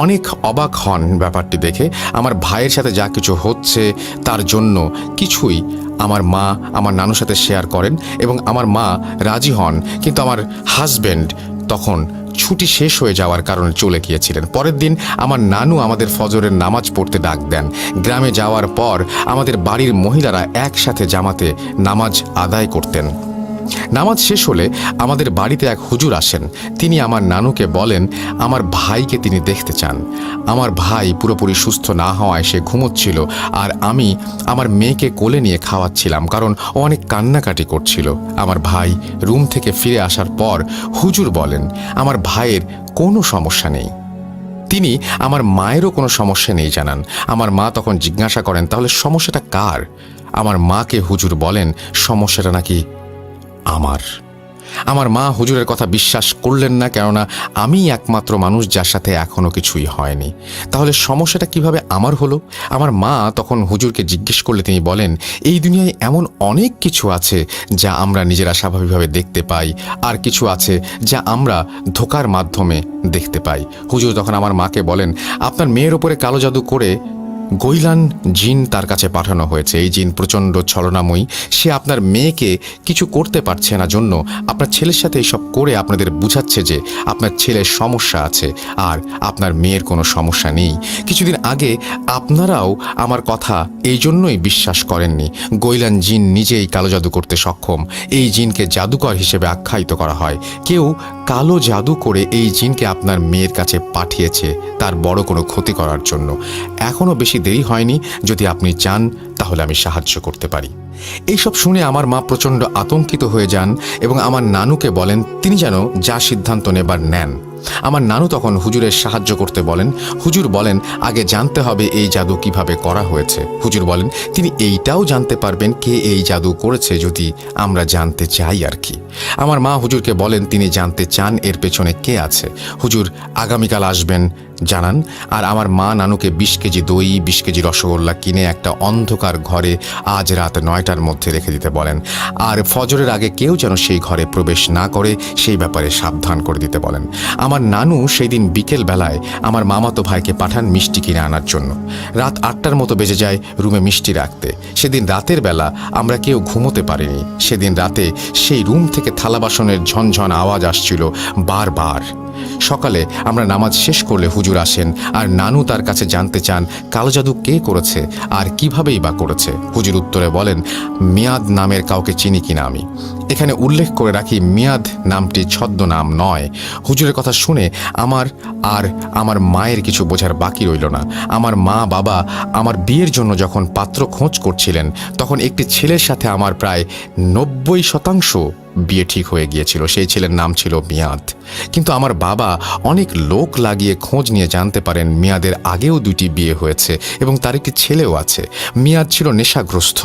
অনেক অবাক হন ব্যাপারটি দেখে। আমার ভাইয়ের সাথে যা কিছু হচ্ছে তার জন্য কিছুই আমার মা আমার নানুর সাথে শেয়ার করেন এবং আমার মা রাজি হন, কিন্তু আমার হাজব্যান্ড তখন ছুটি শেষ হয়ে যাওয়ার কারণে চলে গিয়েছিলেন। পরের দিন আমার নানু আমাদের ফজরের নামাজ পড়তে ডাক দেন। গ্রামে যাওয়ার পর আমাদের বাড়ির মহিলারা একসাথে জামাতে নামাজ আদায় করতেন। নামাজ শেষ হলে আমাদের বাড়িতে এক হুজুর আসেন। তিনি আমার নানুকে বলেন আমার ভাইকে তিনি দেখতে চান। আমার ভাই পুরোপুরি সুস্থ না হওয়ায় সে ঘুমোচ্ছিল, আর আমি আমার মেয়েকে কোলে নিয়ে খাওয়াচ্ছিলাম কারণ ও অনেক কান্নাকাটি করছিল। আমার ভাই রুম থেকে ফিরে আসার পর হুজুর বলেন আমার ভাইয়ের কোনো সমস্যা নেই। তিনি আমার মায়েরও কোনো সমস্যা নেই জানান। আমার মা তখন জিজ্ঞাসা করেন তাহলে সমস্যাটা কার? আমার মাকে হুজুর বলেন সমস্যাটা নাকি আমার। আমার মা হুজুরের কথা বিশ্বাস করলেন না, কেননা আমি একমাত্র মানুষ যার সাথে এখনো কিছুই হয়নি। তাহলে সমস্যাটা কিভাবে আমার হলো? আমার মা তখন হুজুরকে জিজ্ঞেস করলে তিনি বলেন, এই দুনিয়ায় এমন অনেক কিছু আছে যা আমরা নিজেরা স্বাভাবিকভাবে দেখতে পাই, আর কিছু আছে যা আমরা ধোঁকার মাধ্যমে দেখতে পাই। হুজুর তখন আমার মাকে বলেন, আপনার মেয়ের ওপরে কালো জাদু করে গৈলান জিন তার কাছে পাঠানো হয়েছে। এই জিন প্রচণ্ড ছলনাময়ী, সে আপনার মেয়েকে কিছু করতে পারছে না জন্য আপনার ছেলের সাথে এসব করে আপনাদের বুঝাচ্ছে যে আপনার ছেলের সমস্যা আছে আর আপনার মেয়ের কোনো সমস্যা নেই। কিছুদিন আগে আপনারাও আমার কথা এই জন্যই বিশ্বাস করেননি। গৈলান জিন নিজেই কালো জাদু করতে সক্ষম। এই জিনকে জাদুকর হিসেবে আখ্যায়িত করা হয়। কেউ কালো জাদু করে এই জিনকে আপনার মেয়ের কাছে পাঠিয়েছে তার বড় কোনো ক্ষতি করার জন্য। এখনও বেশি দেরি হয়নি, যদি আপনি চান তাহলে আমি সাহায্য করতে পারি। এইসব শুনে আমার মা প্রচণ্ড আতঙ্কিত হয়ে যান এবং আমার নানুকে বলেন তিনি যেন যা সিদ্ধান্ত নেবার নেন। আমার নানু তখন হুজুরের সাহায্য করতে বলেন। হুজুর বলেন, আগে জানতে হবে এই জাদু কিভাবে করা হয়েছে। হুজুর বলেন তিনি এইটাও জানতে পারবেন কে এই জাদু করেছে, যদি আমরা জানতে চাই আর কি। আমার মা হুজুরকে বলেন তিনি জানতে চান এর পেছনে কে আছে। হুজুর আগামীকাল আসবেন জানান, আর আমার মা নানুকে 20 কেজি দই 20 কেজি রসগোল্লা কিনে একটা অন্ধকার ঘরে আজ রাত 9টার মধ্যে রেখে দিতে বলেন, আর ফজরের আগে কেউ যেন সেই ঘরে প্রবেশ না করে সেই ব্যাপারে সাবধান করে দিতে বলেন। আমার নানু সেই দিন বিকেল বেলায় আমার মামাতো ভাইকে পাঠান মিষ্টি কিনে আনার জন্য। রাত 8টার মতো বেজে যায় রুমে মিষ্টি রাখতে। সেদিন রাতের বেলা আমরা কেউ ঘুমোতে পারিনি। সেদিন রাতে সেই রুম থেকে থালা বাসনের ঝনঝন আওয়াজ আসছিল বারবার। সকালে আমরা নামাজ শেষ করলে হুজুর আসেন, আর নানু তার কাছে জানতে চান কালো জাদু কে করেছে আর কিভাবেই বা করেছে। হুজুর উত্তরে বলেন, মিয়াদ নামের কাউকে চিনি কিনা আমি। এখানে উল্লেখ করে রাখি, মিয়াদ নামটি ছদ্মনাম নয়। হুজুরের কথা শুনে আমার মায়ের কিছু বোঝার বাকি রইল না। আমার মা বাবা আমার বিয়ের জন্য যখন পাত্র খোঁজ করছিলেন, তখন একটি ছেলের সাথে আমার প্রায় 90% বিয়ে ঠিক হয়ে গিয়েছিল। সেই ছেলের নাম ছিল মিয়াদ। কিন্তু আমার বাবা অনেক লোক লাগিয়ে খোঁজ নিয়ে জানতে পারেন মিয়াদের আগেও 2টি বিয়ে হয়েছে এবং তার একটি ছেলেও আছে। মিয়াদ ছিল নেশাগ্রস্ত।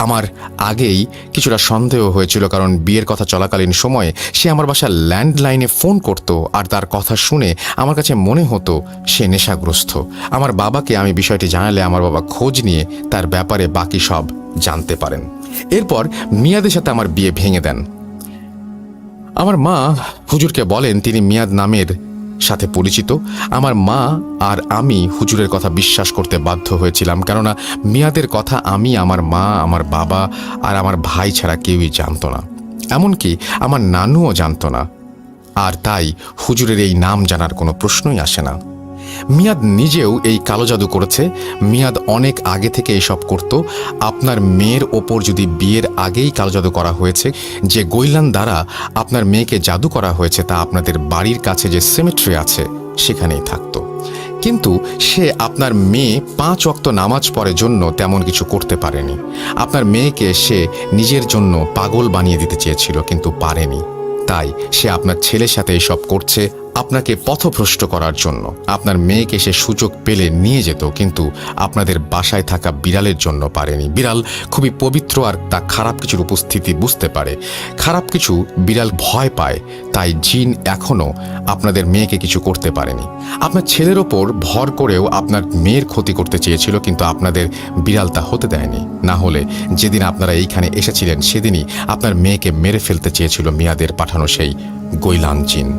আমার আগেই কিছুটা সন্দেহ হয়েছিল, কারণ বিয়ের কথা চলাকালীন সময়ে সে আমার বাসার ল্যান্ডলাইনে ফোন করত, আর তার কথা শুনে আমার কাছে মনে হতো সে নেশাগ্রস্ত। আমার বাবাকে আমি বিষয়টি জানালে আমার বাবা খোঁজ নিয়ে তার ব্যাপারে বাকি সব জানতে পারেন। এরপর মিয়াদের সাথে আমার বিয়ে ভেঙে দেন। আমার মা হুজুরকে বলেন তিনি মিয়াদ নামের সাথে পরিচিত। আমার মা আর আমি হুজুরের কথা বিশ্বাস করতে বাধ্য হয়েছিলাম, কেননা মিয়াদের কথা আমি, আমার মা, আমার বাবা আর আমার ভাই ছাড়া কেউই জানত না। এমনকি আমার নানুও জানত না। আর তাই হুজুরের এই নাম জানার কোনো প্রশ্নই আসে না। মিয়াদ নিজেও এই কালো জাদু করেছে। মিয়াদ অনেক আগে থেকে এসব করত। আপনার মেয়ের ওপর যদি বিয়ের আগেই কালো জাদু করা হয়েছে, যে গৈলান দ্বারা আপনার মেয়েকে জাদু করা হয়েছে তা আপনাদের বাড়ির কাছে যে সেমেট্রি আছে সেখানেই থাকতো। কিন্তু সে আপনার মেয়ে 5 ওয়াক্ত নামাজ পড়ার জন্য তেমন কিছু করতে পারেনি। আপনার মেয়েকে সে নিজের জন্য পাগল বানিয়ে দিতে চেয়েছিল, কিন্তু পারেনি। তাই সে আপনার ছেলের সাথে এসব করছে আপনাকে পথভ্রষ্ট করার জন্য। আপনার মেয়েকে সে সুযোগ পেলে নিয়ে যেত, কিন্তু আপনাদের বাসায় থাকা বিড়ালের জন্য পারেনি। বিড়াল খুবই পবিত্র, আর তা খারাপ কিছুর উপস্থিতি বুঝতে পারে। খারাপ কিছু বিড়াল ভয় পায়, তাই জিন এখনও আপনাদের মেয়েকে কিছু করতে পারেনি। আপনার ছেলের ওপর ভর করেও আপনার মেয়ের ক্ষতি করতে চেয়েছিল, কিন্তু আপনাদের বিড়াল তা হতে দেয়নি। না হলে যেদিন আপনারা এইখানে এসেছিলেন সেদিনই আপনার মেয়েকে মেরে ফেলতে চেয়েছিল মিয়াদের পাঠানো সেই গৈলান জিন।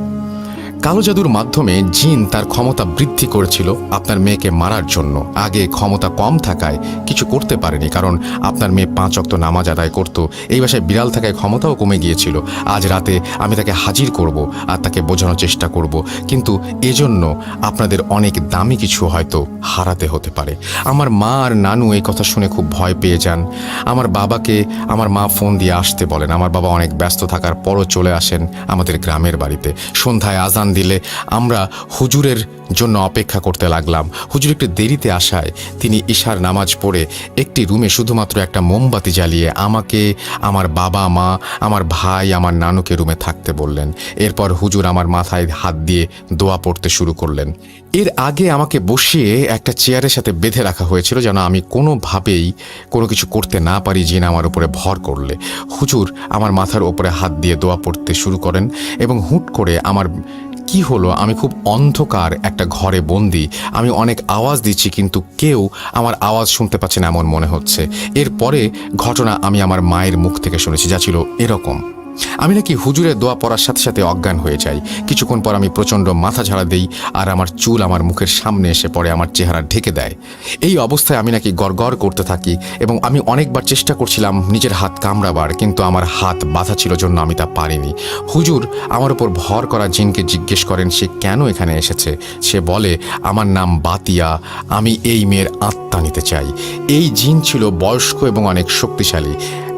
কালো জাদুর মাধ্যমে জিন তার ক্ষমতা বৃদ্ধি করেছিল আপনার মেয়েকে মারার জন্য। আগে ক্ষমতা কম থাকায় কিছু করতে পারেনি, কারণ আপনার মেয়ে 5 ওয়াক্ত নামাজ আদায় করত। এই বাসায় বিড়াল থাকায় ক্ষমতাও কমে গিয়েছিল। আজ রাতে আমি তাকে হাজির করব আর তাকে বোঝানোর চেষ্টা করব, কিন্তু এজন্য আপনাদের অনেক দামি কিছু হয়তো হারাতে হতে পারে। আমার মা আর নানু এই কথা শুনে খুব ভয় পেয়ে যান। আমার বাবাকে আমার মা ফোন দিয়ে আসতে বলেন। আমার বাবা অনেক ব্যস্ত থাকার পরও চলে আসেন আমাদের গ্রামের বাড়িতে। সন্ধ্যায় আজান দিলে আমরা হুজুরের জন্য অপেক্ষা করতে লাগলাম। হুজুর একটু দেরিতে আসায় তিনি ঈশার নামাজ পড়ে একটি রুমে শুধুমাত্র একটা মোমবাতি জ্বালিয়ে আমাকে, আমার বাবা মা, আমার ভাই, আমার নানুকে রুমে থাকতে বললেন। এরপর হুজুর আমার মাথায় হাত দিয়ে দোয়া পড়তে শুরু করলেন। এর আগে আমাকে বসিয়ে একটা চেয়ারের সাথে বেঁধে রাখা হয়েছিল যেন আমি কোনোভাবেই কোনো কিছু করতে না পারি জিন আমার উপরে ভর করলে। হুজুর আমার মাথার ওপরে হাত দিয়ে দোয়া পড়তে শুরু করেন এবং হুট করে আমার কি হলো, আমি খুব অন্ধকার একটা ঘরে বন্দি। আমি অনেক আওয়াজ দিচ্ছি কিন্তু কেউ আমার আওয়াজ শুনতে পাচ্ছে না এমন মনে হচ্ছে। এরপরে ঘটনা আমি আমার মায়ের মুখ থেকে শুনেছি, যা ছিল এরকম। আমি নাকি হুজুরের দোয়া পড়ার সাথে সাথে অজ্ঞান হয়ে যাই। কিছুক্ষণ পর আমি প্রচণ্ড মাথা ঝাড়া দিই আর আমার চুল আমার মুখের সামনে এসে পড়ে, আমার চেহারা ঢেকে দেয়। এই অবস্থায় আমি নাকি গড়গড় করতে থাকি এবং আমি অনেকবার চেষ্টা করছিলাম নিজের হাত কামড়াবার, কিন্তু আমার হাত বাঁধা ছিল জন্য আমি তা পারিনি। হুজুর আমার উপর ভর করা জিনকে জিজ্ঞেস করেন সে কেন এখানে এসেছে। সে বলে, আমার নাম বাতিয়া, আমি এই মেয়ের আত্মা নিতে চাই। এই জিন ছিল বয়স্ক এবং অনেক শক্তিশালী।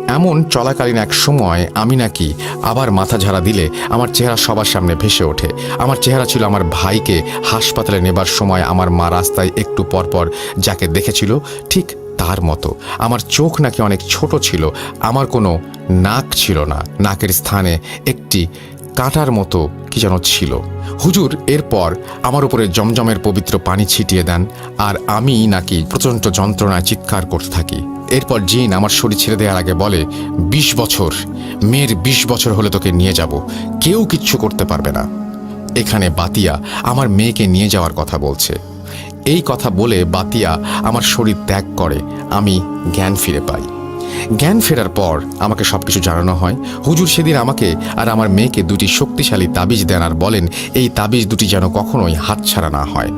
এমন চলাকালীন এক সময় আমি নাকি আবার মাথা ঝাড়া দিলে আমার চেহারা সবার সামনে ভেসে ওঠে। আমার চেহারা ছিল আমার ভাইকে হাসপাতালে নেবার সময় আমার মা রাস্তায় একটু পরপর যাকে দেখেছিল ঠিক তার মতো। আমার চোখ নাকি অনেক ছোট ছিল, আমার কোনো নাক ছিল না, নাকের স্থানে একটি কাঁটার মতো কি যেন ছিল। হুজুর এরপর আমার উপরে জমজমের পবিত্র পানি ছিটিয়ে দেন আর আমি নাকি প্রচণ্ড যন্ত্রণায় চিৎকার করতে থাকি। এরপর জিন আমার শরীর ছেড়ে দেওয়ার আগে বলে, 20 বছর, মেয়ের 20 বছর হলে তোকে নিয়ে যাব, কেউ কিচ্ছু করতে পারবে না। এখানে বাতিয়া আমার মেয়েকে নিয়ে যাওয়ার কথা বলছে। এই কথা বলে বাতিয়া আমার শরীর ত্যাগ করে, আমি জ্ঞান ফিরে পাই। জ্ঞান ফেরার পর আমাকে সবকিছু জানানো হয়। হুজুর সেদিন আমাকে আর আমার মেয়েকে দুটি শক্তিশালী তাবিজ দেন আর বলেন এই তাবিজ দুটি যেন কখনোই হাতছাড়া না হয়।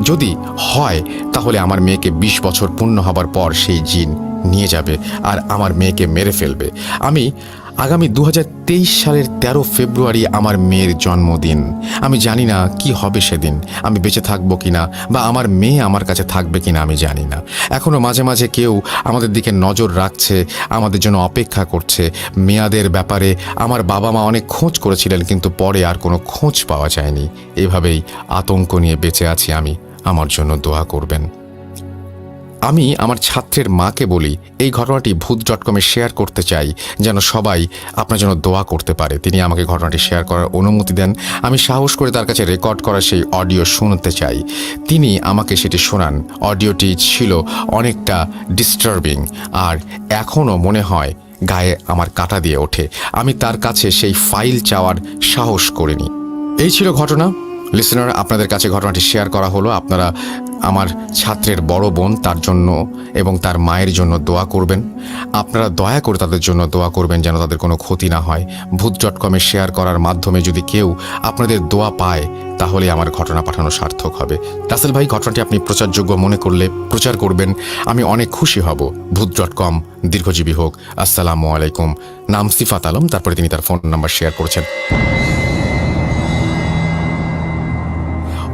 যদি হয় তাহলে আমার মেয়েকে 20 বছর পূর্ণ হবার পর সেই জিন নিয়ে যাবে আর আমার মেয়েকে মেরে ফেলবে। আমি আগামী 2023 সালের 13 ফেব্রুয়ারি আমার মেয়ের জন্মদিন। আমি জানি না কি হবে সেদিন, আমি বেঁচে থাকবো কিনা বা আমার মেয়ে আমার কাছে থাকবে কিনা আমি জানি না। এখনও মাঝে মাঝে কেউ আমাদের দিকে নজর রাখছে, আমাদের জন্য অপেক্ষা করছে। মেয়াদের ব্যাপারে আমার বাবা মা অনেক খোঁজ করেছিলেন কিন্তু পরে আর কোনো খোঁজ পাওয়া যায়নি। এভাবেই আতঙ্ক নিয়ে বেঁচে আছি আমি। আমার জন্য দোয়া করবেন। আমি আমার ছাত্রের মাকে বলি এই ঘটনাটি ভূত.com-এ শেয়ার করতে চাই যেন সবাই আপনার জন্য দোয়া করতে পারে। তিনি আমাকে ঘটনাটি শেয়ার করার অনুমতি দেন। আমি সাহস করে তার কাছে রেকর্ড করা সেই অডিও শুনতে চাই। তিনি আমাকে সেটি শোনান। অডিওটি ছিল অনেকটা ডিস্টার্বিং আর এখনও মনে হয় গায়ে আমার কাঁটা দিয়ে ওঠে। আমি তার কাছে সেই ফাইল চাওয়ার সাহস করিনি। এই ছিল ঘটনা। লিসেনার, আপনাদের কাছে ঘটনাটি শেয়ার করা হলো। আপনারা আমার ছাত্রের বড় বোন, তার জন্য এবং তার মায়ের জন্য দোয়া করবেন। আপনারা দয়া করে তাদের জন্য দোয়া করবেন যেন তাদের কোনো ক্ষতি না হয়। ভূত.com-এ শেয়ার করার মাধ্যমে যদি কেউ আপনাদের দোয়া পায় তাহলে আমার ঘটনা পাঠানো সার্থক হবে। রাসেল ভাই, ঘটনাটি আপনি প্রচারযোগ্য মনে করলে প্রচার করবেন, আমি অনেক খুশি হব। ভূত.com দীর্ঘজীবী হোক। আসসালামু আলাইকুম। নাম সিফাত আলম, তারপরে তিনি তার ফোন নাম্বার শেয়ার করেছেন।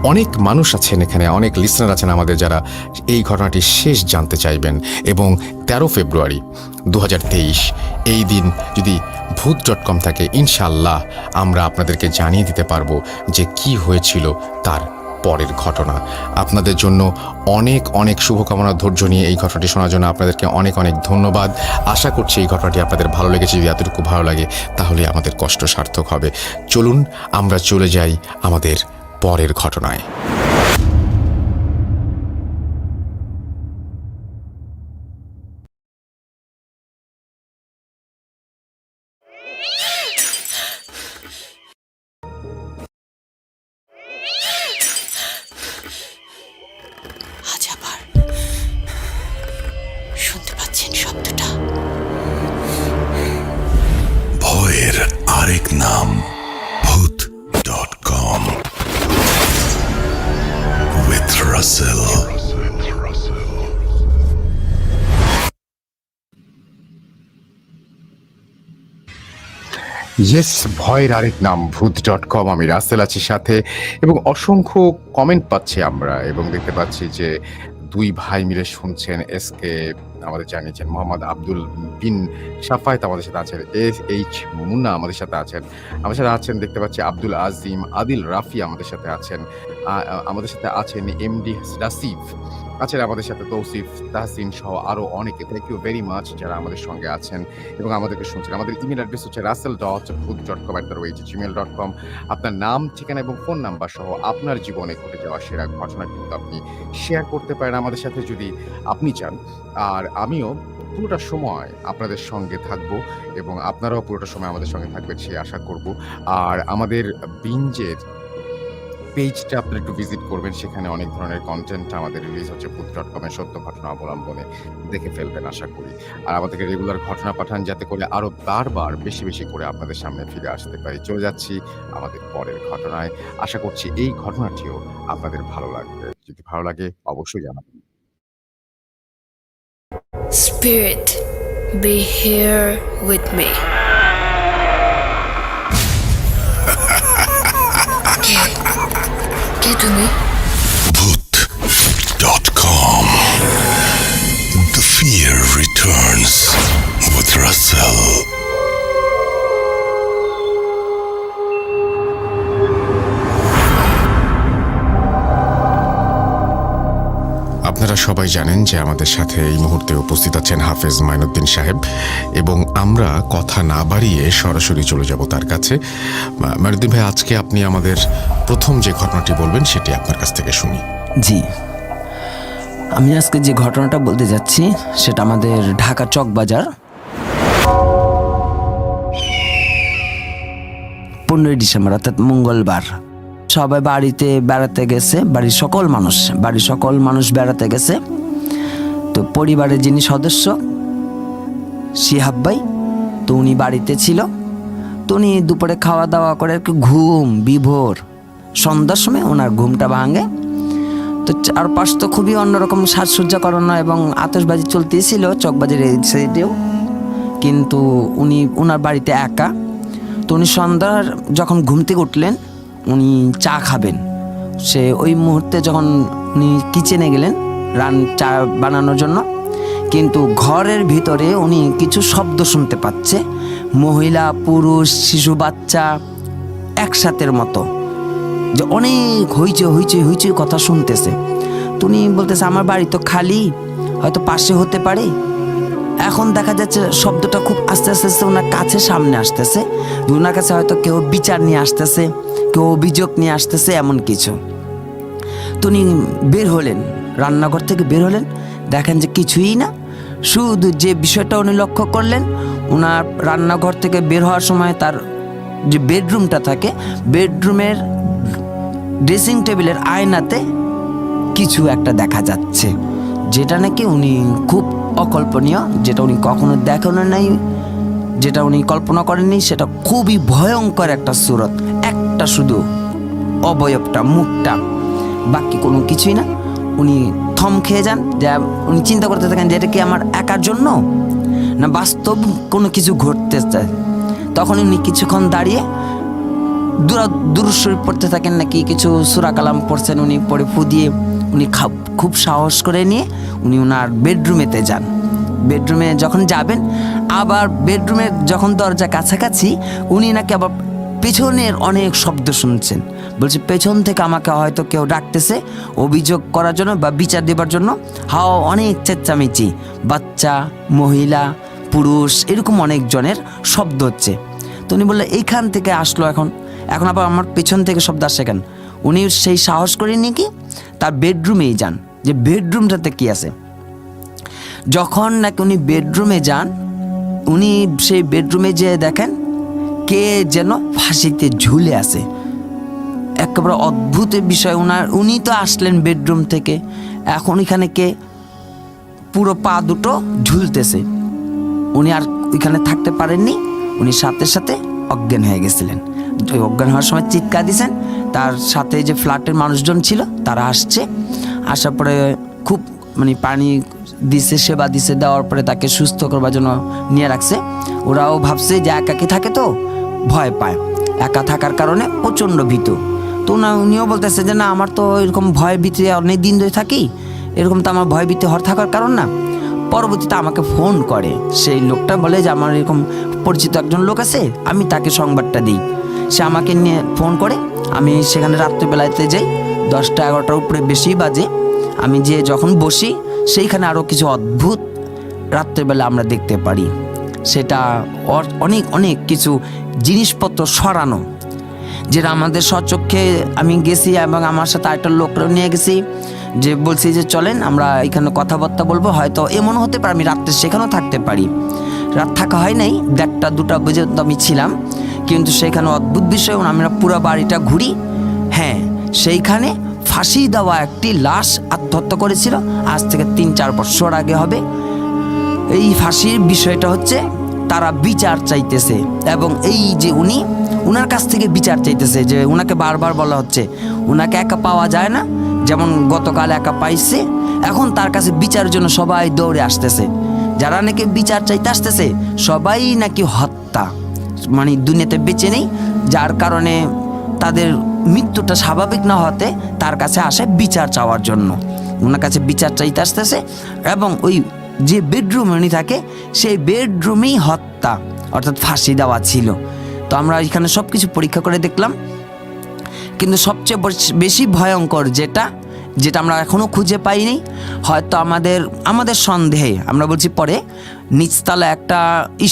অনেক মানুষ আছেন এখানে, অনেক লিসনার আছেন আমাদের যারা এই ঘটনাটি শেষ জানতে চাইবেন এবং 13 ফেব্রুয়ারি 2023 এই দিন যদি ভূত.com থাকে ইনশাআল্লাহ আমরা আপনাদেরকে জানিয়ে দিতে পারবো যে কি হয়েছিল তার পরের ঘটনা। আপনাদের জন্য অনেক অনেক শুভকামনা। ধৈর্য নিয়ে এই ঘটনাটি শোনার জন্য আপনাদেরকে অনেক অনেক ধন্যবাদ। আশা করছি এই ঘটনাটি আপনাদের ভালো লেগেছে। যদি এতটুকু ভালো লাগে তাহলে আমাদের কষ্ট সার্থক হবে। চলুন আমরা চলে যাই আমাদের পরের ঘটনায়। আজ আবার শুনতে পাচ্ছেন শব্দটা? ভয়ের আরেক নাম ভূত.com with Russell. ইয়েস, ভয়ের আরেক নাম ভূত.com। আমি রাসেল আছি সাথে এবং অসংখ্য কমেন্ট পাচ্ছি আমরা এবং দেখতে পাচ্ছি যে দুই ভাই মিলে শুনছেন এসকে আমাদের জানিয়েছেন। মোহাম্মদ আব্দুল বিন শাফায়েত আমাদের সাথে আছেন। SH মুন্না আমাদের সাথে আছেন। আমাদের সাথে আছেন দেখতে পাচ্ছি আব্দুল আজিম, আদিল রাফি আমাদের সাথে আছেন। আমাদের সাথে আছেন MD রাসিফ, আছেন আমাদের সাথে তৌসিফ, তাহসিন সহ আরো অনেকে। থ্যাংক ইউ ভেরি মাচ যারা আমাদের সঙ্গে আছেন এবং আমাদেরকে শুনছেন। আমাদের ইমেল অ্যাড্রেস হচ্ছে russell.booth.com@gmail.com। আপনার নাম, ঠিকানা এবং ফোন নাম্বার সহ আপনার জীবনে ঘটে যাওয়া সেরা ঘটনা কিন্তু আপনি শেয়ার করতে পারেন আমাদের সাথে যদি আপনি চান। আর আমিও পুরোটা সময় আপনাদের সঙ্গে থাকবো এবং আপনারাও পুরোটা সময় আমাদের সঙ্গে থাকবেন সেই আশা করব। আর আমাদের বিঞ্জের পেজটা আপনারা একটু ভিজিট করবেন। সেখানে অনেক ধরনের কনটেন্ট আমাদের রিলিজ হচ্ছে booth.com এর সত্য ঘটনা অবলম্বনে, দেখে ফেলবেন আশা করি। আর আমাদেরকে রেগুলার ঘটনা পাঠান যাতে করে আরো বারবার বেশি বেশি করে আপনাদের সামনে ফিরে আসতে পারি। চলে যাচ্ছি আমাদের পরের ঘটনায়। আশা করছি এই ঘটনাটিও আপনাদের ভালো লাগবে। যদি ভালো লাগে অবশ্যই জানাবেন। Spirit, be here with me. কে তুমি? Booth.com. The fear returns with Russell. আপনারা সবাই জানেন যে আমাদের সাথে এই মুহূর্তে উপস্থিত আছেন হাফেজ মাইনুদ্দিন সাহেব এবং আমরা কথা না বাড়িয়ে সরাসরি চলে যাব তার কাছে। মাইনুদ্দিন ভাই, আজকে আপনি আমাদের প্রথম যে ঘটনাটি বলবেন সেটি আপনার কাছ থেকে শুনি। জি, আমি আজকে যে ঘটনাটা বলতে যাচ্ছি সেটা আমাদের ঢাকা চকবাজার 15ই ডিসেম্বর অর্থাৎ মঙ্গলবার। সবাই বাড়িতে বেড়াতে গেছে, বাড়ির সকল মানুষ বেড়াতে গেছে। তো পরিবারের যিনি সদস্য শিহাব ভাই, তো উনি বাড়িতে ছিল। তো উনি দুপুরে খাওয়া দাওয়া করে একটু বিভোর সন্ধ্যার সময় ওনার ঘুমটা ভাঙে। তো চারপাশ তো খুবই অন্যরকম সাজসজ্জা করানো এবং আতশবাজি চলতেছিল চকবাজারের এই সাইডেও, কিন্তু উনি ওনার বাড়িতে একা। তো উনি সন্ধ্যার যখন ঘুম থেকে উঠলেন, উনি চা খাবেন। সে ওই মুহূর্তে যখন উনি কিচেনে গেলেন চা বানানোর জন্য, কিন্তু ঘরের ভিতরে উনি কিছু শব্দ শুনতে পাচ্ছে, মহিলা, পুরুষ, শিশু, বাচ্চা একসাথের মতো, যে অনেক হইচই কথা শুনতেছে। তো উনি বলতেছে আমার বাড়ি তো খালি, হয়তো পাশে হতে পারে। এখন দেখা যাচ্ছে শব্দটা খুব আস্তে আস্তে ওনার কাছে সামনে আসতেছে। ওনার কাছে হয়তো কেউ বিচার নিয়ে আসতেছে, কেউ অভিযোগ নিয়ে আসতেছে, এমন কিছু। তো উনি বের হলেন, রান্নাঘর থেকে বের হলেন, দেখেন যে কিছুই না। শুধু যে বিষয়টা উনি লক্ষ্য করলেন, ওনার রান্নাঘর থেকে বের হওয়ার সময় তার যে বেডরুমটা থাকে, বেডরুমের ড্রেসিং টেবিলের আয়নাতে কিছু একটা দেখা যাচ্ছে, যেটা নাকি উনি খুব অকল্পনীয়, যেটা উনি কখনো দেখানো নাই, যেটা উনি কল্পনা করেননি। সেটা খুবই ভয়ঙ্কর একটা সুরত, একটা শুধু অবয়বটা, মুখটা, বাকি কোনো কিছুই না। উনি থম খেয়ে যান, যা উনি চিন্তা করতে থাকেন যে এটা কি আমার একার জন্য না বাস্তব কোনো কিছু ঘটতে চায়। তখন উনি কিছুক্ষণ দাঁড়িয়ে দুরূদ শরীফ পড়তে থাকেন, নাকি কিছু সূরা কালাম পড়ছেন। উনি পড়ে ফু দিয়ে উনি খুব সাহস করে নিয়ে উনি ওনার বেডরুমেতে যান। বেডরুমে যখন যাবেন, আবার বেডরুমের যখন দরজা কাছাকাছি, উনি নাকি আবার পেছনের অনেক শব্দ শুনছেন। বলছে পেছন থেকে আমাকে হয়তো কেউ ডাকতেছে অভিযোগ করার জন্য বা বিচার দেবার জন্য। অনেক চেঁচামেচি, বাচ্চা, মহিলা, পুরুষ, এরকম অনেকজনের শব্দ হচ্ছে। তো উনি বললেন এইখান থেকে আসলো, এখন আবার আমার পেছন থেকে শব্দ আসছে কেন? উনি সেই সাহস করে নিয়ে কি তার বেডরুমেই যান, যে বেডরুমটাতে কি আছে। যখন নাকি উনি বেডরুমে যান, উনি সেই বেডরুমে যেয়ে দেখেন কে যেন ফাঁসিতে ঝুলে আছে। একেবারে অদ্ভুত বিষয়। উনি তো আসলেন বেডরুম থেকে, এখন এখানে কে পুরো পা দুটো ঝুলতেছে। উনি আর ওইখানে থাকতে পারেননি, উনি সাথে সাথে অজ্ঞান হয়ে গেছিলেন। অজ্ঞান হওয়ার সময় চিৎকার দিয়েছেন। তার সাথে যে ফ্ল্যাটের মানুষজন ছিল তারা আসছে, আসার পরে খুব পানি দিছে, সেবা দিছে, দেওয়ার পরে তাকে সুস্থ করবার জন্য নিয়ে রাখছে। ওরাও ভাবছে যে একাকি থাকে, তো ভয় পায়, একা থাকার কারণে প্রচণ্ড ভীতু। তো উনিও বলতেছে যে না, আমার তো এরকম ভয় ভীতি অনেক দিন ধরে থাকি, এরকম তো আমার ভয় ভীতি থাকার কারণ না। পরবর্তীতে আমাকে ফোন করে। সেই লোকটা বলে যে আমার এরকম পরিচিত একজন লোক আছে, আমি তাকে সংবাদটা দিই। সে আমাকে নিয়ে ফোন করে, আমি সেখানে রাত্রিবেলাতে যাই, 10টা-11টার উপরে বেশি বাজে। আমি যে যখন বসি সেইখানে আরও কিছু অদ্ভুত রাত্রিবেলা আমরা দেখতে পারি। সেটা অনেক অনেক কিছু জিনিসপত্র সরানো, যেটা আমাদের স্বচক্ষে আমি গেছি এবং আমার সাথে আরেকটা লোকরা নিয়ে গেছি, যে বলছি যে চলেন আমরা এখানে কথাবার্তা বলবো। হয়তো এমন হতে পারে আমি রাত্রে সেখানেও থাকতে পারি। রাত থাকা হয় নাই, 1টা-2টা পর্যন্ত আমি ছিলাম, কিন্তু সেখানে অদ্ভুত বিষয় আমরা পুরো বাড়িটা ঘুরি। হ্যাঁ, সেইখানে ফাঁসি দেওয়া একটি লাশ আত্মহত্যা করেছিল, আজ থেকে 3-4 বছর আগে হবে। এই ফাঁসির বিষয়টা হচ্ছে তারা বিচার চাইতেছে, এবং এই যে উনার কাছ থেকে বিচার চাইতেছে, যে উনাকে বারবার বলা হচ্ছে উনাকে একা পাওয়া যায় না, যেমন গতকাল একা পাইছে, এখন তার কাছে বিচারের জন্য সবাই দৌড়ে আসতেছে। যারা নাকি বিচার চাইতে আসতেছে সবাই নাকি হত্যা, মানে দুনিয়াতে বেঁচে নেই, যার কারণে তাদের মৃত্যুটা স্বাভাবিক না হতে তার কাছে আসে বিচার চাওয়ার জন্য। ওনার কাছে বিচার চাইতে আসতেছে, এবং ওই যে বেডরুমে উনি থাকে সেই বেডরুমেই হত্যা অর্থাৎ ফাঁসি দেওয়া ছিল। তো আমরা এখানে সব কিছু পরীক্ষা করে দেখলাম, কিন্তু সবচেয়ে বেশি ভয়ঙ্কর যেটা আমরা এখনও খুঁজে পাইনি, হয়তো আমাদের সন্দেহে, আমরা বলছি পরে, নিচতলা একটা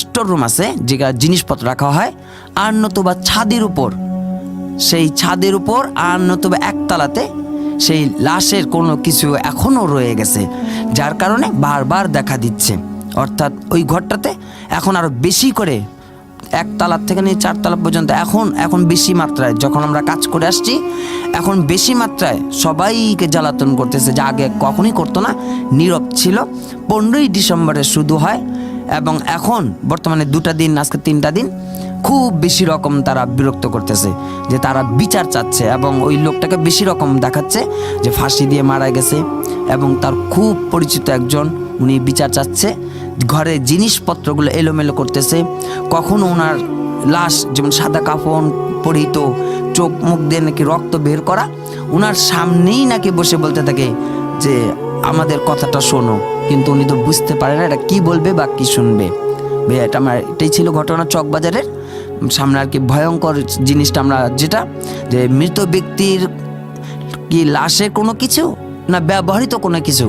স্টোর রুম আছে যেটা জিনিসপত্র রাখা হয়, আর নতুবা ছাদের উপর, সেই ছাদের উপর আর নতুবা একতলাতে সেই লাশের কোনো কিছু এখনও রয়ে গেছে, যার কারণে বারবার দেখা দিচ্ছে। অর্থাৎ ওই ঘরটাতে এখন আরও বেশি করে, 1তলার থেকে নিয়ে 4তলা পর্যন্ত এখন বেশি মাত্রায়, যখন আমরা কাজ করে আসছি এখন বেশি মাত্রায় সবাইকে জ্বালাতন করতেছে, যা আগে কখনই করতো না, নীরব ছিল। 15ই ডিসেম্বরে শুধু হয়, এবং এখন বর্তমানে 2টা দিন, আজকে 3টা দিন খুব বেশি রকম তারা বিরক্ত করতেছে, যে তারা বিচার চাচ্ছে, এবং ওই লোকটাকে বেশি রকম দেখাচ্ছে যে ফাঁসি দিয়ে মারা গেছে, এবং তার খুব পরিচিত একজন, উনি বিচার চাচ্ছে। ঘরে জিনিসপত্রগুলো এলোমেলো করতেছে, কখনো ওনার লাশ যেমন সাদা কাফন পরিহিত, চোখ মুখ দিয়ে নাকি রক্ত বের করা, ওনার সামনেই নাকি বসে বলতে থাকে যে আমাদের কথাটা শোনো, কিন্তু উনি তো বুঝতে পারে না এটা কি বলবে বা কি শুনবে। ভাইয়া এটাই ছিল ঘটনা চকবাজারের সামনে। আর কি ভয়ঙ্কর জিনিসটা আমরা যেটা, যে মৃত ব্যক্তির কি লাশের কোনো কিছু না ব্যবহৃত কোনো কিছু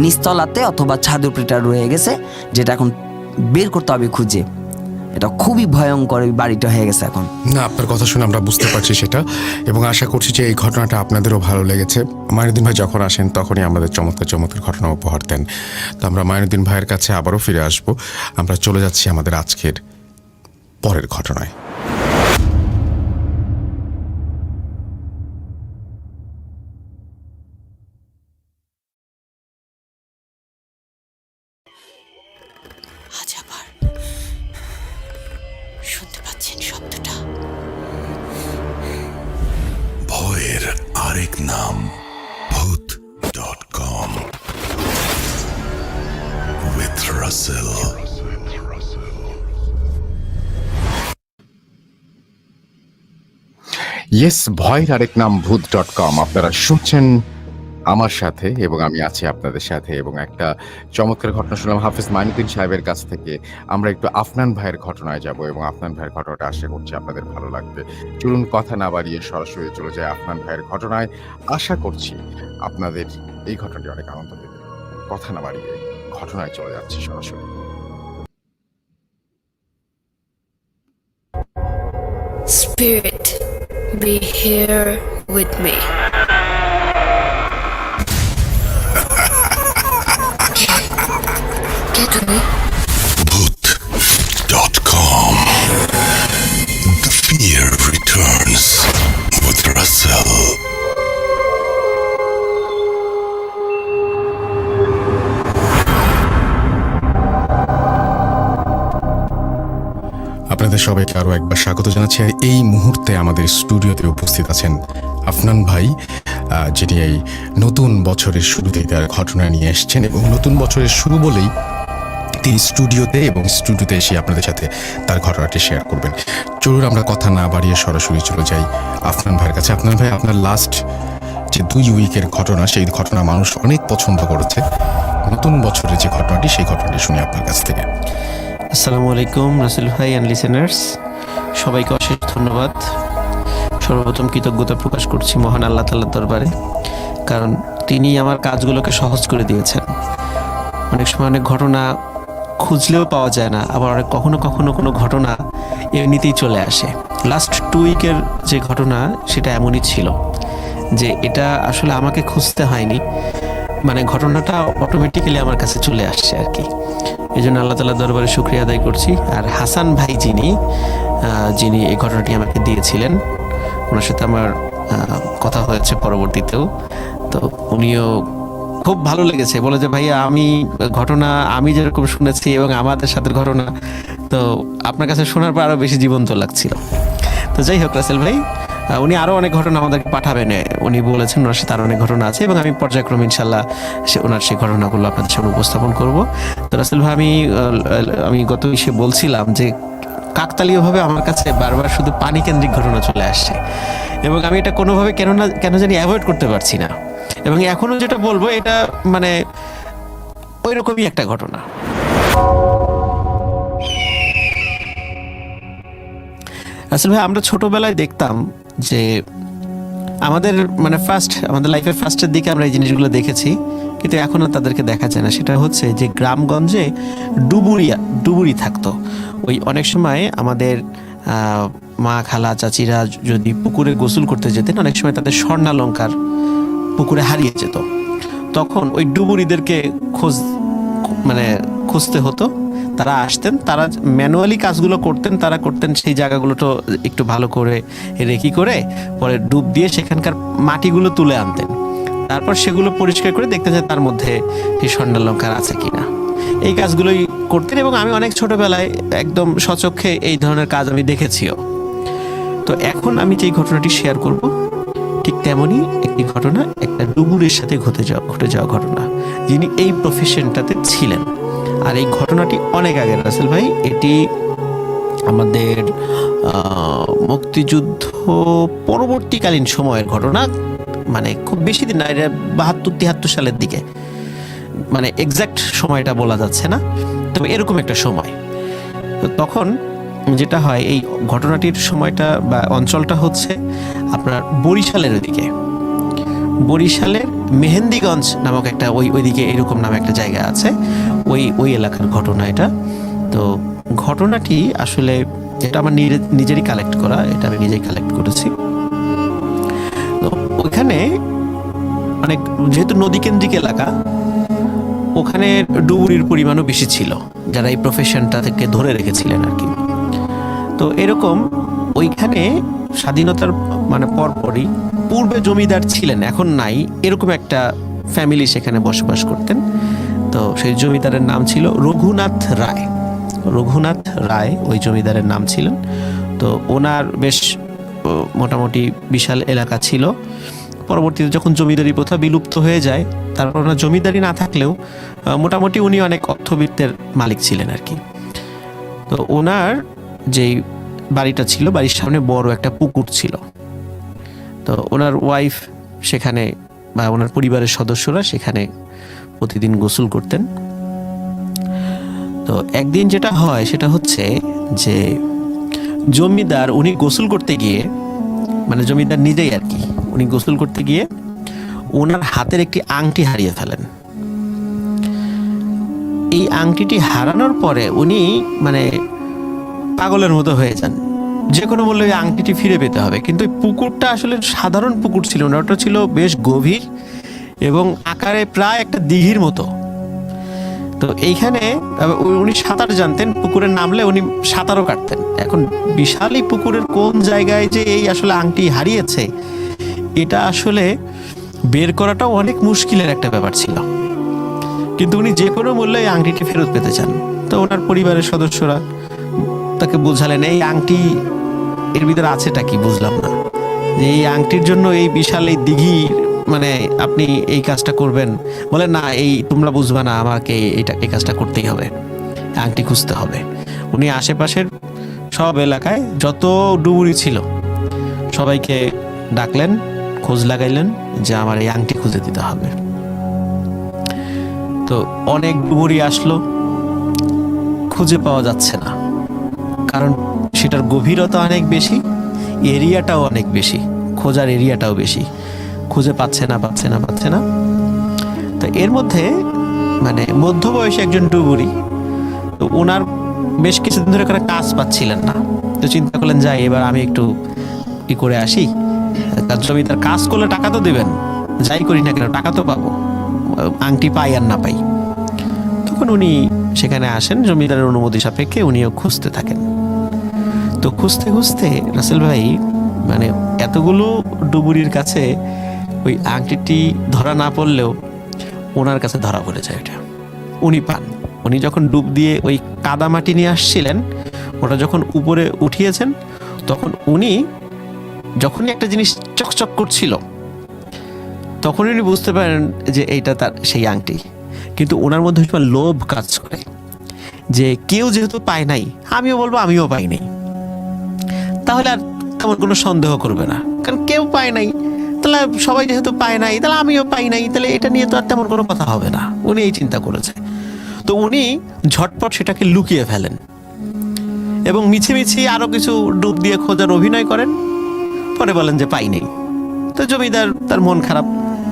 নিচতলাতে অথবা ছাদ উপরেটা রয়ে গেছে, যেটা এখন বের করতে হবে খুঁজে। এটা খুবই ভয়ঙ্কর বাড়িটা হয়ে গেছে এখন। না, আপনার কথা শুনে আমরা বুঝতে পারছি সেটা, এবং আশা করছি যে এই ঘটনাটা আপনাদেরও ভালো লেগেছে। মাইনুদ্দিন ভাই যখন আসেন তখনই আমাদের চমৎকার চমৎকার ঘটনা উপহার দেন। তো আমরা মাইনুদ্দিন ভাইয়ের কাছে আবারও ফিরে আসব। আমরা চলে যাচ্ছি আমাদের আজকের পরের ঘটনায়। আজ আবার শুনতে পাচ্ছেন শব্দটা? ভয়ের আরেক নাম ভূত.com with Russell. ইয়েস, ভয়ের আরেক নাম ভূত.com আপনারা শুনছেন আমার সাথে, এবং আমি আছি আপনাদের সাথে। এবং একটা চমৎকার ঘটনা শুনলাম হাফেজ মাইনুদ্দিন সাহেবের কাছ থেকে। আমরা একটু আফনান ভাইয়ের ঘটনায় যাব, এবং আফনান ভাইয়ের ঘটনাটা আশা করছি আপনাদের ভালো লাগবে। চলুন কথা না বাড়িয়ে সরাসরি চলে যায় আফনান ভাইয়ের ঘটনায়। আশা করছি আপনাদের এই ঘটনাটি অনেক আনন্দ দেবে। কথা না বাড়িয়ে ঘটনায় চলে যাচ্ছি সরাসরি। Spirit, be here with me. Get to me. Bhoot.com. The fear returns with Russell. আপনাদের সবাইকে আরও একবার স্বাগত জানাচ্ছি। এই মুহূর্তে আমাদের স্টুডিওতে উপস্থিত আছেন আফনান ভাই, যিনি এই নতুন বছরের শুরুতেই তার ঘটনা নিয়ে এসছেন, এবং নতুন বছরের শুরু বলেই তিনি স্টুডিওতে এসে আপনাদের সাথে তার ঘটনাটি শেয়ার করবেন। চলুন আমরা কথা না বাড়িয়ে সরাসরি চলে যাই আফনান ভাইয়ের কাছে। আফনান ভাই, আপনার লাস্ট যে 2 উইকের ঘটনা, সেই ঘটনা মানুষ অনেক পছন্দ করেছে, নতুন বছরের যে ঘটনাটি সেই ঘটনাটি শুনি আপনার কাছ থেকে। আসসালামু আলাইকুম রাসেল ভাই অ্যান্ড লিসেনার্স, সবাইকে অশেষ ধন্যবাদ। সর্বপ্রথম কৃতজ্ঞতা প্রকাশ করছি মহান আল্লাহ তাআলার দরবারে, কারণ তিনি আমার কাজগুলোকে সহজ করে দিয়েছেন। অনেক সময় অনেক ঘটনা খুঁজলেও পাওয়া যায় না, আবার অনেক কখনো কখনো কোনো ঘটনা এমনিতেই চলে আসে। লাস্ট 2 উইকের যে ঘটনা সেটা এমনই ছিল যে এটা আসলে আমাকে খুঁজতে হয়নি, মানে ঘটনাটা অটোমেটিক্যালি আমার কাছে চলে আসছে আর কি। এই জন্য আল্লাহ তাআলার দরবারে শুকরিয়া আদায় করছি। আর হাসান ভাই যিনি এই ঘটনাটি আমাকে দিয়েছিলেন, ওনার সাথে আমার কথা হয়েছে পরবর্তীতেও, তো উনিও খুব ভালো লেগেছে, বলে যে ভাইয়া আমি যেরকম শুনেছি এবং আমাদের সাথে ঘটনা, তো আপনার কাছে শোনার পর আরও বেশি জীবন্ত লাগছিল। তো যাই হোক রাসেল ভাই, উনি আরও অনেক ঘটনা আমাদেরকে পাঠাবেন, উনি বলেছেন ওনার সাথে আরও অনেক ঘটনা আছে এবং আমি পর্যায়ক্রমে ইনশাল্লাহ ওনার সেই ঘটনাগুলো আপনাদের সামনে উপস্থাপন করব। তো রাসেল ভাই, আমি গত ইসে বলছিলাম যে কাকতালীয়ভাবে আমার কাছে বারবার শুধু পানি কেন্দ্রিক ঘটনা চলে আসছে এবং আমি এটা কোনোভাবে কেন জানি অ্যাভয়েড করতে পারছি না, এবং এখনও যেটা বলবো এটা মানে ওই রকমই একটা ঘটনা। আসলে ভাই, আমরা ছোটবেলায় দেখতাম যে আমাদের লাইফের ফার্স্টের দিকে আমরা এই জিনিসগুলো দেখেছি, কিন্তু এখন আর তাদেরকে দেখা যায় না। সেটা হচ্ছে যে গ্রামগঞ্জে ডুবুরি থাকতো। ওই অনেক সময় আমাদের মা, খালা, চাচিরা যদি পুকুরে গোসল করতে যেতেন, অনেক সময় তাদের স্বর্ণালঙ্কার পুকুরে হারিয়ে যেত। তখন ওই ডুবুরিদেরকে খুঁজতে হতো। তারা আসতেন, তারা ম্যানুয়ালি কাজগুলো করতেন সেই জায়গাগুলো তো একটু ভালো করে রেকি করে পরে ডুব দিয়ে সেখানকার মাটিগুলো তুলে আনতেন। তারপর সেগুলো পরিষ্কার করে দেখতেন যে তার মধ্যে সেই স্বর্ণালঙ্কার আছে কিনা। এই কাজগুলোই করতেন এবং আমি অনেক ছোটবেলায় একদম সচক্ষে এই ধরনের কাজ আমি দেখেছিও। তো এখন আমি যে ঘটনাটি শেয়ার করব, ঠিক তেমনই একটি ঘটনা, একটা ডুবুরির সাথে ঘটে যাওয়া ঘটনা, যিনি এই প্রফেশনটাতে ছিলেন। আর এই ঘটনাটি অনেক আগের রাসেল ভাই, এটি আমাদের মুক্তিযুদ্ধ পরবর্তীকালীন সময়ের ঘটনা, মানে খুব বেশি দিন না, এটা 72-73 সালের দিকে, মানে এক্সাক্ট সময়টা বলা যাচ্ছে না, তবে এরকম একটা সময়। তো তখন যেটা হয়, এই ঘটনাটির সময়টা বা অঞ্চলটা হচ্ছে আপনার বরিশালের ওইদিকে, বরিশালের মেহেন্দিগঞ্জ নামক একটা ওইদিকে এরকম নামে একটা জায়গা আছে, ওই এলাকার ঘটনা এটা। তো ঘটনাটি আসলে এটা আমার নিজেরই কালেক্ট করা, এটা আমি নিজেই কালেক্ট করেছি। তো ওইখানে যেহেতু নদীকেন্দ্রিক এলাকা, ওখানে ডুবুরির পরিমাণও বেশি ছিল, যারা এই প্রফেশনটা থেকে ধরে রেখেছিলেন আর কি। তো এরকম ওইখানে স্বাধীনতার পরপরই পূর্বে জমিদার ছিলেন, এখন নাই, এরকম একটা ফ্যামিলি সেখানে বসবাস করতেন। তো সেই জমিদারের নাম ছিল রঘুনাথ রায় ওই জমিদারের নাম ছিলেন। তো ওনার বেশ মোটামুটি বিশাল এলাকা ছিল। পরবর্তীতে যখন জমিদারি প্রথা বিলুপ্ত হয়ে যায়, তারপর ওনার জমিদারি না থাকলেও মোটামুটি উনি অনেক অর্থবিত্তের মালিক ছিলেন আর কি। তো ওনার যেই বাড়িটা ছিল, বাড়ির সামনে বড় একটা পুকুর ছিল। তো ওনার ওয়াইফ সেখানে বা ওনার পরিবারের সদস্যরা সেখানে প্রতিদিন গোসল করতেন। তো একদিন যেটা হয় সেটা হচ্ছে যে জমিদার উনি গোসল করতে গিয়ে, মানে জমিদার নিজেই আর কি, উনি গোসল করতে গিয়ে ওনার হাতের একটি আংটি হারিয়ে ফেলেন। এই আংটিটি হারানোর পরে উনি পাগলের মতো হয়ে যান, যে কোনো মূল্যে ওই আংটিটি ফিরে পেতে হবে। কিন্তু ওই পুকুরটা আসলে সাধারণ পুকুর ছিল না, ওটা ছিল বেশ গভীর এবং আকারে প্রায় একটা দিঘির মতো। তো এইখানে উনি সাঁতার জানতেন, পুকুরে নামলে উনি সাঁতারও কাটতেন। এখন বিশাল এই পুকুরের কোন জায়গায় যে এই আসলে আংটি হারিয়েছে, এটা আসলে বের করাটাও অনেক মুশকিলের একটা ব্যাপার ছিল। কিন্তু উনি যে কোনো মূল্যে এই আংটিটি ফেরত পেতে চান। তো ওনার পরিবারের সদস্যরা তাকে বোঝালেন, এই আংটি এর ভিতরে আছেটা কি বুঝলাম না, যে এই আংটির জন্য এই বিশাল এই দিঘি আপনি এই কাজটা করবেন। বলে না, এই তোমরা বুঝবা না, আমাকে এই কাজটা করতেই হবে, আংটি খুঁজতে হবে। উনি আশেপাশের সব এলাকায় যত ডুবুরি ছিল সবাইকে ডাকলেন, খোঁজ লাগাইলেন যে আমার এই আংটি খুঁজে দিতে হবে। তো অনেক ডুবুরি আসলো, খুঁজে পাওয়া যাচ্ছে না, কারণ সেটার গভীরতা অনেক বেশি, এরিয়াটাও অনেক বেশি, খোঁজার এরিয়াটাও বেশি, খুঁজে পাচ্ছে না পাচ্ছে না পাচ্ছে না। তো এর মধ্যে মানে মধ্যবয়সী একজন ডুবুরি, তো ওনার বেশ কিছুদিন ধরে করে কাজ পাচ্ছিলেন না। তো চিন্তা করলেন যাই এবার আমি একটু ই করে আসি, কারণ জমিদার কাজ করলে টাকা তো দেবেন, যাই করি না কেন টাকা তো পাবো, আংটি পাই আর না পাই। তখন উনি সেখানে আসেন, জমিদারের অনুমতি সাপেক্ষে উনিও খুঁজতে থাকেন। তো খুঁজতে খুঁজতে রাসেল ভাই মানে এতগুলো ডুবুরির কাছে ওই আংটিটি ধরা না পড়লেও ওনার কাছে ধরা পড়ে যায় ওটা, উনি পান। উনি যখন ডুব দিয়ে ওই কাদা মাটি নিয়ে আসছিলেন, ওটা যখন উপরে উঠিয়েছেন, তখন উনি যখনই একটা জিনিস চকচক করছিল তখন উনি বুঝতে পারেন যে এইটা তার সেই আংটি। কিন্তু ওনার মধ্যে সময় লোভ কাজ করে যে কেউ যেহেতু পায় নাই, আমিও বলবো আমিও পাই নাই, তাহলে আর তেমন কোনো সন্দেহ করবে না, কারণ কেউ পায় নাই, তাহলে সবাই যেহেতু পায় নাই তাহলে আমিও পাই নাই, তাহলে এটা নিয়ে তো আর তেমন কোনো কথা হবে না। উনি এই চিন্তা করেছে। তো উনি ঝটপট সেটাকে লুকিয়ে ফেলেন এবং মিছিমিছি আরো কিছু ডুব দিয়ে খোঁজার অভিনয় করেন, পরে বলেন যে পাই নেই। তো জমিদার তার মন খারাপ,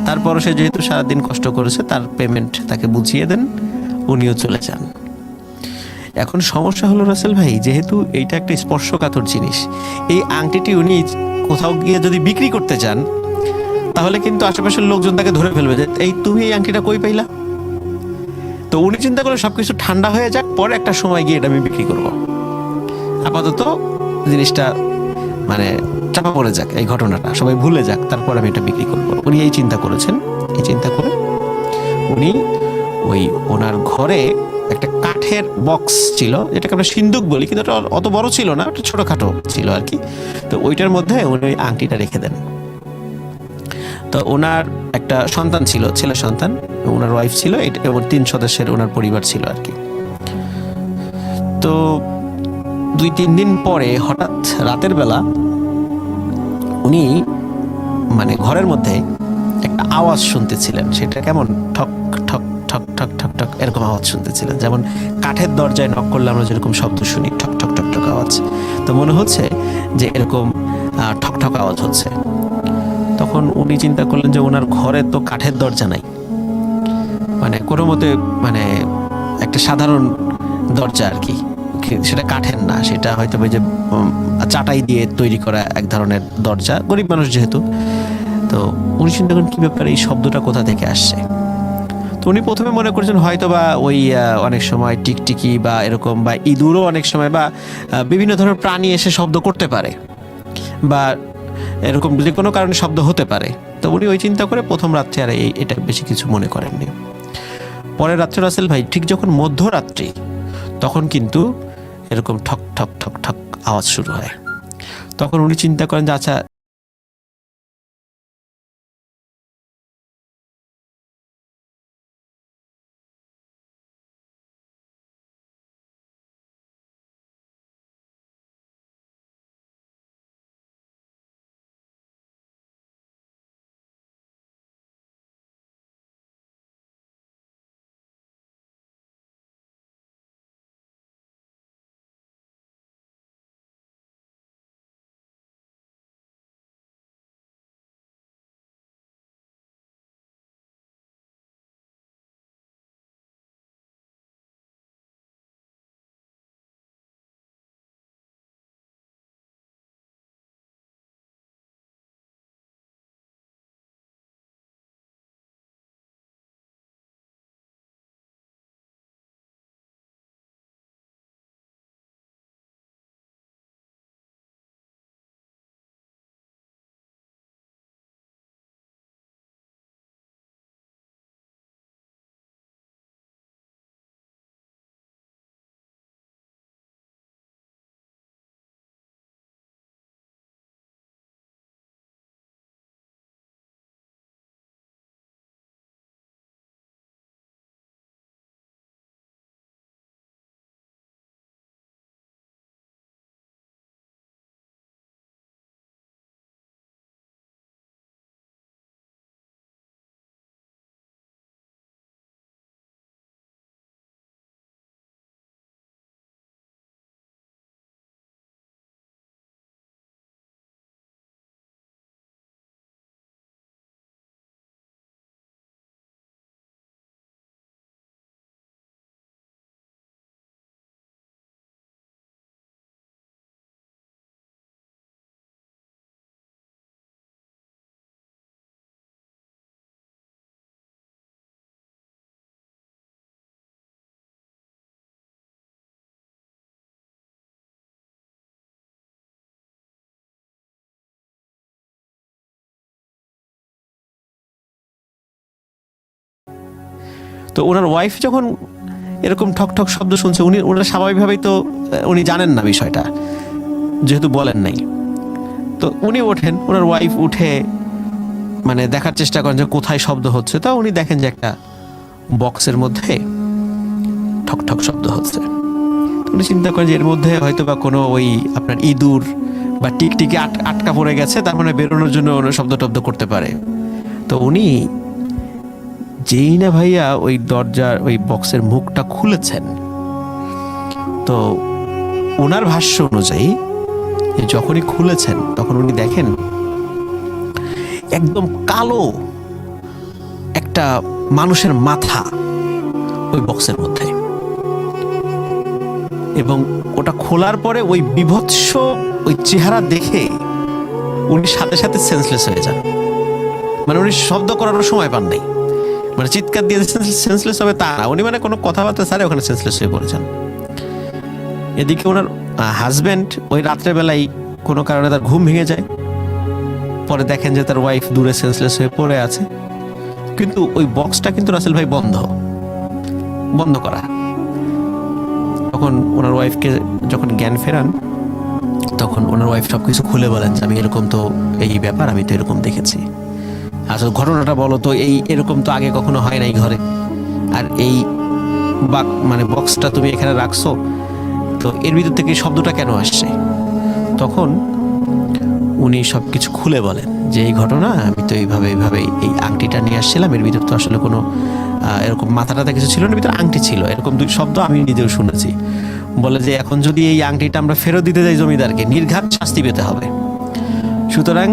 তারপরও সে যেহেতু সারাদিন কষ্ট করেছে তার পেমেন্ট তাকে বুঝিয়ে দেন, উনিও চলে যান। এখন সমস্যা হলো রাসেল ভাই, যেহেতু এইটা একটা স্পর্শকাতর জিনিস, এই আংটিটি উনি কোথাও গিয়ে যদি বিক্রি করতে চান তাহলে কিন্তু আশেপাশের লোকজন তাকে ধরে ফেলবে যে এই তুমি এই আংটিটা কই পাইলা। তো উনি চিন্তা করে সবকিছু ঠান্ডা হয়ে যাক, পরে একটা সময় গিয়ে এটা আমি বিক্রি করব, আপাতত জিনিসটা মানে চাপা পড়ে যাক, এই ঘটনাটা সবাই ভুলে যাক, তারপর আমি এটা বিক্রি করবো। উনি এই চিন্তা করেছেন। এই চিন্তা করে উনি ওই ওনার ঘরে একটা কাঠের বক্স ছিল, যেটাকে আমরা সিন্দুক বলি, কিন্তু এটা অত বড় ছিল না, একটা ছোটখাটো ছিল আর কি। তো ওইটার মধ্যে উনি ওই আংটিটা রেখে দেন। তো ওনার একটা সন্তান ছিল, ছেলে সন্তান, ওনার ওয়াইফ ছিল, এবং 3 সদস্যের ওনার পরিবার ছিল আর কি। তো 2-3 দিন পরে হঠাৎ রাতের বেলা উনি মানে ঘরের মধ্যে একটা আওয়াজ শুনতেছিলেন, সেটা কেমন ঠক ঠক ঠক ঠক ঠক ঠক এরকম আওয়াজ শুনতেছিলেন, যেমন কাঠের দরজায় নক করলে আমরা যেরকম শব্দ শুনি, ঠক ঠক ঠক ঠক আওয়াজ। তো মনে হচ্ছে যে এরকম ঠক ঠক আওয়াজ হচ্ছে। তখন উনি চিন্তা করলেন যে ওনার ঘরে তো কাঠের দরজা নাই, মানে কোনো মতে মানে একটা সাধারণ দরজা আর কি, সেটা কাঠের না, সেটা হয়তো ওই যে চাটাই দিয়ে তৈরি করা এক ধরনের দরজা, গরিব মানুষ যেহেতু। তো উনি চিন্তা করেন কি ব্যাপারে, এই শব্দটা কোথা থেকে আসছে। তো উনি প্রথমে মনে করছেন হয়তো বা ওই অনেক সময় টিকটিকি বা এরকম, বা ইঁদুরও অনেক সময়, বা বিভিন্ন ধরনের প্রাণী এসে শব্দ করতে পারে, বা এরকম যে কোনো কারণে শব্দ হতে পারে। তো উনি ওই চিন্তা করে প্রথম রাত্রে আর এটা বেশি কিছু মনে করেননি। পরের রাত্রে রাসেল ভাই ঠিক যখন মধ্যরাত্রি, তখন কিন্তু এরকম ঠক ঠক ঠক ঠক আওয়াজ শুরু হয়। তখন উনি চিন্তা করেন যে আচ্ছা তো ওনার ওয়াইফ যখন এরকম ঠক ঠক শব্দ শুনছে, ওনারা স্বাভাবিকভাবেই তো উনি জানেন না বিষয়টা, যেহেতু বলেন নাই। তো উনি ওঠেন, ওনার ওয়াইফ উঠে মানে দেখার চেষ্টা করেন যে কোথায় শব্দ হচ্ছে। তো উনি দেখেন যে একটা বক্সের মধ্যে ঠক ঠক শব্দ হচ্ছে। উনি চিন্তা করেন যে এর মধ্যে হয়তো বা কোনো ওই আপনার ইঁদুর বা টিকটিকি আটকা পড়ে গেছে, তার মানে বেরোনোর জন্য ওনার শব্দ টব্দ করতে পারে। তো উনি যেই না ভাইয়া ওই দরজার ওই বক্সের মুখটা খুলেছেন, তো ওনার ভাষ্য অনুযায়ী যখনই খুলেছেন তখন উনি দেখেন একদম কালো একটা মানুষের মাথা ওই বক্সের মধ্যে, এবং ওটা খোলার পরে ওই বিভৎস ওই চেহারা দেখে উনি সাথে সাথে সেন্সলেস হয়ে যান। মানে উনি শব্দ করারও সময় পান নাই, মানে চিৎকার দিয়ে সেন্সলেস হবে তা না, উনি মানে কোনো কথাবার্তা ছাড়াই ওখানে সেন্সলেস হয়ে পড়েছেন। এদিকে ওনার হাজব্যান্ড ওই রাত্রেবেলায় কোনো কারণে তার ঘুম ভেঙে যায়, পরে দেখেন যে তার ওয়াইফ দূরে সেন্সলেস হয়ে পড়ে আছে, কিন্তু ওই বক্সটা কিন্তু রাসেল ভাই বন্ধ করা। তখন ওনার ওয়াইফকে যখন জ্ঞান ফেরান, তখন ওনার ওয়াইফ সব কিছু খুলে বলেন যে আমি এরকম তো এই ব্যাপার, আমি তো এরকম দেখেছি। আসলে ঘটনাটা বলো তো, এরকম তো আগে কখনো হয় নাই ঘরে, আর এই মানে বক্সটা তুমি এখানে রাখছো, তো এর ভিতর থেকে শব্দটা কেন আসছে? তখন উনি সব কিছু খুলে বলেন যে এই ঘটনা, আমি তো এইভাবে এই আংটিটা নিয়ে আসছিলাম, এর ভিতর তো আসলে কোনো এরকম মাথাটাতে কিছু ছিল না, ভিতরে আংটি ছিল, এরকম দুই শব্দ আমি নিজেও শুনেছি। বলে যে এখন যদি এই আংটিটা আমরা ফেরত দিতে যাই জমিদারকে, নির্ঘাত শাস্তি পেতে হবে, সুতরাং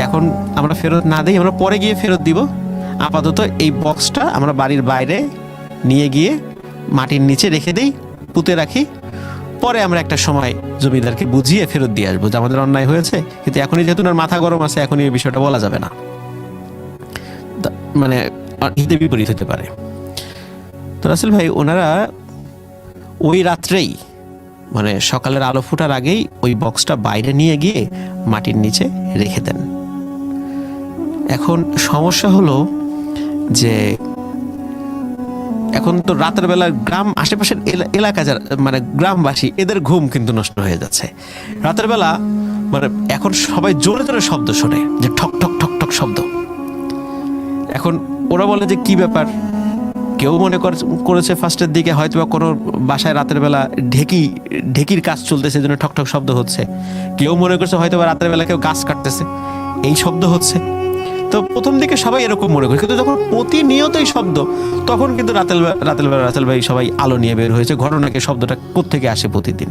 এখন আমরা ফেরত না দিই, আমরা পরে গিয়ে ফেরত দিব। আপাতত এই বক্সটা আমরা বাড়ির বাইরে নিয়ে গিয়ে মাটির নিচে রেখে দিই, পুঁতে রাখি, পরে আমরা একটা সময় জমিদারকে বুঝিয়ে ফেরত দিয়ে আসবো যে আমাদের অন্যায় হয়েছে, কিন্তু এখনই যেহেতু ওনার মাথা গরম আছে, এখনই এই বিষয়টা বলা যাবে না, মানে হিতে বিপরীত হতে পারে। তো রাসেল ভাই ওনারা ওই রাত্রেই, মানে সকালের আলো ফোটার আগেই ওই বক্সটা বাইরে নিয়ে গিয়ে মাটির নিচে রেখে দেন। এখন সমস্যা হলো যে এখন তো রাতের বেলা গ্রাম আশেপাশের এলাকা যারা মানে গ্রামবাসী, এদের ঘুম কিন্তু নষ্ট হয়ে যাচ্ছে। রাতের বেলা মানে এখন সবাই জোরে জোরে শব্দ শোনে, যে ঠক ঠক ঠক ঠক শব্দ। এখন ওরা বলে যে কি ব্যাপার, কেউ মনে করেছে ফার্স্টের দিকে হয়তো বা কোনো বাসায় রাতের বেলা ঢেকির কাজ চলতেছে, জন্য ঠক ঠক শব্দ হচ্ছে। কেউ মনে করছে হয়তো বা রাতের বেলা কেউ গাছ কাটতেছে, এই শব্দ হচ্ছে। তো প্রথম দিকে সবাই এরকম মনে করে, কিন্তু যখন প্রতিনিয়ত এই শব্দ, তখন কিন্তু রাতের ভাই সবাই আলো নিয়ে বের হয়েছে ঘটনাকে শব্দটা কোত্থেকে আসে প্রতিদিন।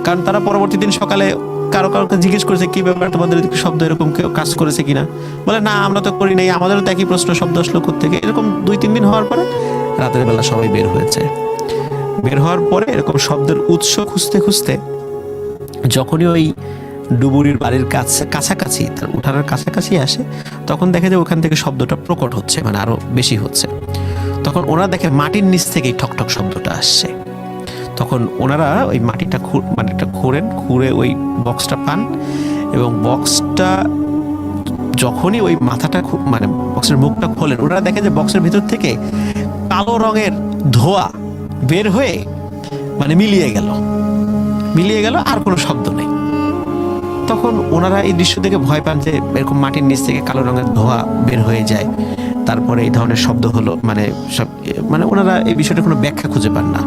কারণ তারা পরবর্তী দিন সকালে কারোকে জিজ্ঞেস করেছে কি ব্যাপার, তোমাদের এদিকে শব্দ এরকম কেউ কাজ করেছে কিনা, বলে না আমরা তো করি নাই, আমাদেরও তো একই প্রশ্ন, শব্দ আসলো কোত্থেকে। এরকম 2-3 দিন হওয়ার পরে রাতের বেলা সবাই বের হয়েছে। বের হওয়ার পরে এরকম শব্দের উৎস খুঁজতে খুঁজতে যখনই ওই ডুবুরির বাড়ির কাছাকাছি, তার উঠানের কাছাকাছি আসে, তখন দেখে যে ওখান থেকে শব্দটা প্রকট হচ্ছে, মানে আরো বেশি হচ্ছে। তখন ওনারা দেখে মাটির নিচ থেকেই ঠক ঠক শব্দটা আসছে। তখন ওনারা ওই মাটিটা মানে একটা খুঁড়ে ওই বক্সটা পান, এবং বক্সটা যখনই ওই মাথাটা মানে বক্সের মুখটা খোলেন, ওনারা দেখে যে বক্সের ভিতর থেকে কালো রঙের ধোঁয়া বের হয়ে মানে মিলিয়ে গেল, আর কোনো শব্দ নেই। তখন ওনারা এই দৃশ্য দেখে ভয় পান যে এরকম মাটির নিচ থেকে কালো রঙের ধোঁয়া বের হয়ে যায়, তারপরে এই ধরনের শব্দ হলো, মানে ওনারা এই বিষয়টা কোনো ব্যাখ্যা খুঁজে পান না।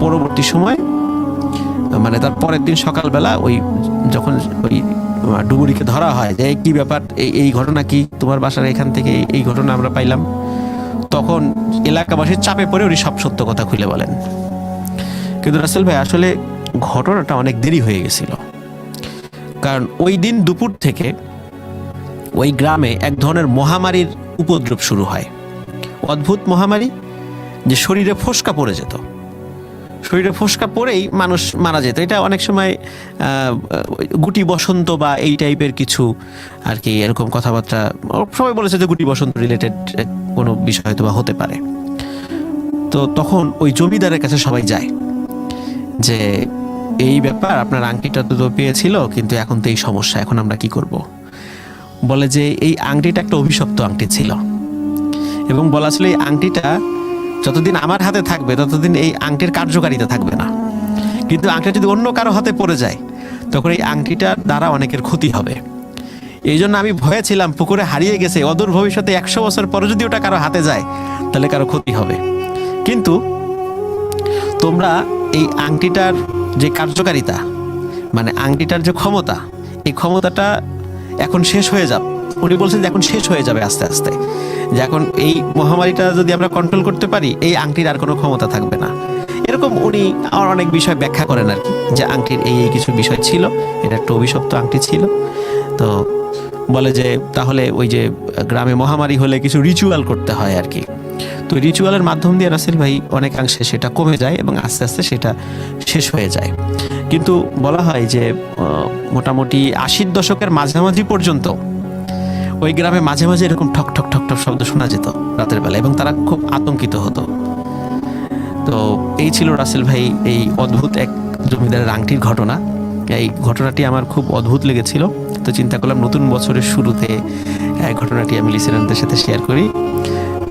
পরবর্তী সময় মানে তার পরের দিন সকালবেলা ওই যখন ওই ডুবুরিকে ধরা হয় যে কি ব্যাপার, এই ঘটনা কি, তোমার বাসার এখান থেকে এই ঘটনা আমরা পাইলাম, তখন এলাকাবাসীর চাপে পড়ে উনি সব সত্য কথা খুলে বলেন। কিন্তু রাসেল ভাই আসলে ঘটনাটা অনেক দেরি হয়ে গেছিল, কারণ ওই দিন দুপুর থেকে ওই গ্রামে এক ধরনের মহামারীর উপদ্রব শুরু হয়। অদ্ভুত মহামারী, যে শরীরে ফোসকা পড়ে যেত, শরীরে ফোসকা পড়েই মানুষ মারা যেত। এটা অনেক সময় গুটি বসন্ত বা এই টাইপের কিছু আর কি, এরকম কথাবার্তা সবাই বলেছে যে গুটি বসন্ত রিলেটেড কোনো বিষয় হয়তো বা হতে পারে। তো তখন ওই জমিদারের কাছে সবাই যায় যে এই ব্যাপার, আপনার আংটিটা তো পেয়েছিল, কিন্তু এখন তো এই সমস্যা, এখন আমরা কি করব? বলে যে এই আংটিটা একটা অভিশপ্ত আংটি ছিল, এবং বলা ছিল এই আংটিটা যতদিন আমার হাতে থাকবে ততদিন এই আংটির কার্যকারিতা থাকবে না। কিন্তু আংটিটা যদি অন্য কারো হাতে পড়ে যায় তখন এই আংটিটার দ্বারা অনেকের ক্ষতি হবে। এই জন্য আমি ভয়ে ছিলাম পুকুরে হারিয়ে গেছে, অদূর ভবিষ্যতে 100 বছর পরে যদি ওটা কারো হাতে যায় তাহলে কারো ক্ষতি হবে। কিন্তু তোমরা এই আংটিটার যে কার্যকারিতা, মানে আংটিটার যে ক্ষমতা, এই ক্ষমতাটা এখন শেষ হয়ে যাবে। উনি বলছেন যে এখন শেষ হয়ে যাবে আস্তে আস্তে, যে এখন এই মহামারীটা যদি আমরা কন্ট্রোল করতে পারি এই আংটির আর কোনো ক্ষমতা থাকবে না। এরকম উনি আমার অনেক বিষয় ব্যাখ্যা করেন আর কি, যে আংটির এই কিছু বিষয় ছিল, এটা একটা অভিশপ্ত আংটি ছিল। তো বলে যে তাহলে ওই যে গ্রামে মহামারী হলে কিছু রিচুয়াল করতে হয় আর কি। তো রিচুয়ালের মাধ্যম দিয়ে রাসেল ভাই অনেকাংশে সেটা কমে যায় এবং আস্তে আস্তে সেটা শেষ হয়ে যায়। কিন্তু বলা হয় যে মোটামুটি 80-র দশকের মাঝামাঝি পর্যন্ত ওই গ্রামে মাঝে মাঝে এরকম ঠক ঠক ঠক ঠক শব্দ শোনা যেত রাতের বেলা, এবং তারা খুব আতঙ্কিত হতো। তো এই ছিল রাসেল ভাই এই অদ্ভুত এক জমিদারের আংটির ঘটনা। এই ঘটনাটি আমার খুব অদ্ভুত লেগেছিল। তো চিন্তা করলাম নতুন বছরের শুরুতে ঘটনাটি আমি লিসেনারদের সাথে শেয়ার করি।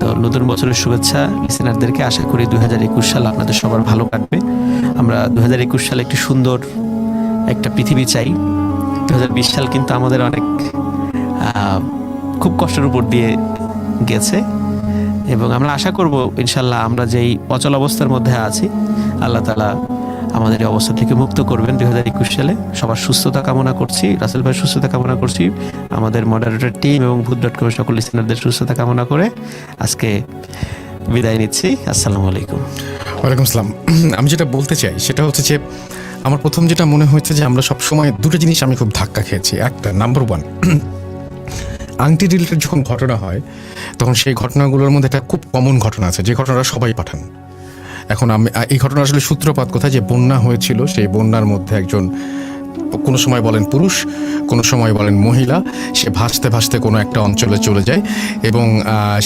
তো নতুন বছরের শুভেচ্ছা লিসেনারদেরকে। আশা করি 2021 সাল আপনাদের সবার ভালো কাটবে। আমরা 2021 সালে একটি সুন্দর একটা পৃথিবী চাই। 2020 সাল কিন্তু আমাদের অনেক খুব কষ্টের উপর দিয়ে গেছে, এবং আমরা আশা করব ইনশাল্লাহ আমরা যেই অচল অবস্থার মধ্যে আছি আল্লাহ তাআলা আমাদের এই অবস্থা থেকে মুক্ত করবেন 2021 সালে। সবার সুস্থতা কামনা করছি, রাসেল ভাইয়ের সুস্থতা কামনা করছি, আমাদের মডারেটর টিম এবং ভূত.com সকল লিসেনারদের সুস্থতা কামনা করে আজকে বিদায় নিচ্ছি। আসসালামু আলাইকুম। ওয়ালাইকুম আসসালাম। আমি যেটা বলতে চাই সেটা হচ্ছে যে আমার প্রথম যেটা মনে হয়েছে যে আমরা সবসময় দুটো জিনিস আমি খুব ধাক্কা খেয়েছি। একটা, নাম্বার 1, আংটি রিলেটেড যখন ঘটনা হয় তখন সেই ঘটনাগুলোর মধ্যে একটা খুব কমন ঘটনা আছে, যে ঘটনাটা সবাই পাঠান। এখন আমি এই ঘটনা আসলে সূত্রপাত কোথায়, যে বন্যা হয়েছিল, সেই বন্যার মধ্যে একজন, কোনো সময় বলেন পুরুষ, কোনো সময় বলেন মহিলা, সে ভাসতে ভাসতে কোনো একটা অঞ্চলে চলে যায় এবং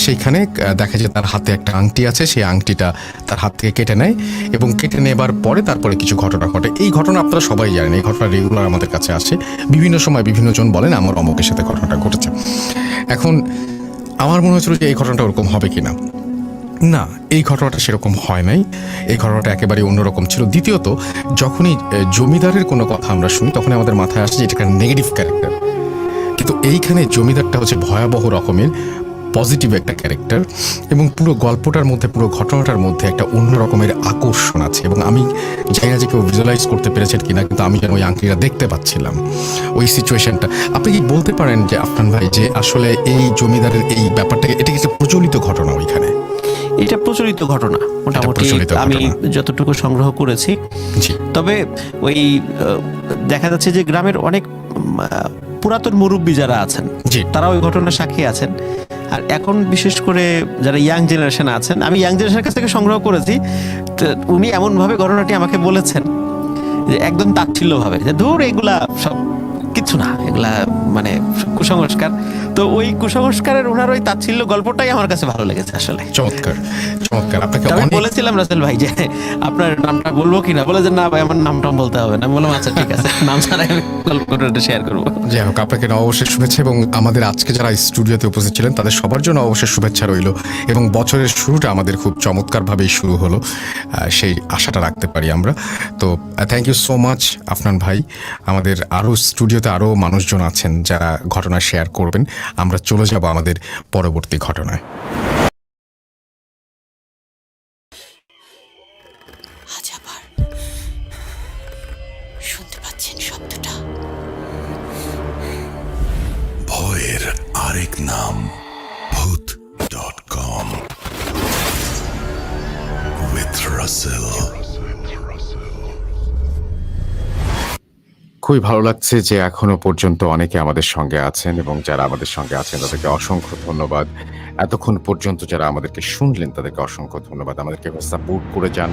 সেইখানে দেখা যায় তার হাতে একটা আংটি আছে। সেই আংটিটা তার হাত থেকে কেটে নেয় এবং কেটে নেবার পরে তারপরে কিছু ঘটনা ঘটে। এই ঘটনা আপনারা সবাই জানেন, এই ঘটনা রেগুলার আমাদের কাছে আসে। বিভিন্ন সময় বিভিন্ন জন বলেন আমার অমুকের সাথে ঘটনাটা ঘটেছে। এখন আমার মনে হচ্ছিল যে এই ঘটনাটা ওরকম হবে কিনা। না, এই ঘটনাটা সেরকম হয় নাই। এই ঘটনাটা একেবারে অন্যরকম ছিল। দ্বিতীয়ত, যখনই জমিদারের কোনো কথা আমরা শুনি তখন আমাদের মাথায় আসে যে এটা একটা নেগেটিভ ক্যারেক্টার, কিন্তু এইখানে জমিদারটা হচ্ছে ভয়াবহ রকমের পজিটিভ একটা ক্যারেক্টার, এবং পুরো গল্পটার মধ্যে, পুরো ঘটনাটার মধ্যে একটা অন্য রকমের আকর্ষণ আছে। এবং আমি জানি না যে কেউ ভিজুয়ালাইজ করতে পেরেছেন কিনা, কিন্তু আমি যেন ওই আংটিটা দেখতে পাচ্ছিলাম, ওই সিচুয়েশনটা। আপনি কি বলতে পারেন যে আফনান ভাই, যে আসলে এই জমিদারের এই ব্যাপারটাকে, এটা কি একটা প্রচলিত ঘটনা ওইখানে? এটা প্রচলিত ঘটনা মোটামুটি আমি যতটুকু সংগ্রহ করেছি। তবে ওই দেখা যাচ্ছে যে গ্রামের অনেক পুরাতন মুরব্বী যারা আছেন তারা ওই ঘটনার সাক্ষী আছেন। আর এখন বিশেষ করে যারা ইয়াং জেনারেশন আছেন, আমি ইয়াং জেনারেশনের কাছ থেকে সংগ্রহ করেছি, উনি এমনভাবে ঘটনাটি আমাকে বলেছেন যে একদম তাচ্ছিল্যভাবে, যে ধুর এগুলা সব কিছু না, এগুলা মানে কুসংস্কার। তো ওই কুসংস্কারের ওনার ওই তাচ্ছিল্য গল্পটাই আমার কাছে ভালো লেগেছে আসলে। চমৎকার চমৎকার। আপনাকে আমি বলেছিলাম রাসেল ভাই যে আপনার নামটা বলবো কিনা, বলে যে না ভাই আমার নামটা বলতে হবে না। আমি বললাম আচ্ছা ঠিক আছে, নাম ছাড়া আমি গল্পটা শেয়ার করবো। যাই হোক, আপনাকে অবশ্যই শুভেচ্ছা, এবং আমাদের আজকে যারা স্টুডিওতে উপস্থিত ছিলেন তাদের সবার জন্য অবশ্যই শুভেচ্ছা রইল। এবং বছরের শুরুটা আমাদের খুব চমৎকারভাবেই শুরু হলো, সেই আশাটা রাখতে পারি আমরা। তো thank you so much Afnan ভাই। আমাদের আরও স্টুডিওতে আরও মানুষজন আছেন যারা ঘটনা শেয়ার করবেন। আমরা চলে যাব আমাদের পরবর্তী ঘটনায়। আজ আবার শুনতে পাচ্ছেন শব্দটা? ভয়ের আরেক নাম ভূত.com with Russell। খুবই ভালো লাগছে যে এখনো পর্যন্ত অনেকে আমাদের সঙ্গে আছেন, এবং যারা আমাদের সঙ্গে আছেন তাদেরকে অসংখ্য ধন্যবাদ। এতক্ষণ পর্যন্ত যারা আমাদেরকে শুনলেন তাদেরকে অসংখ্য ধন্যবাদ। আমাদেরকে সাপোর্ট করে যান,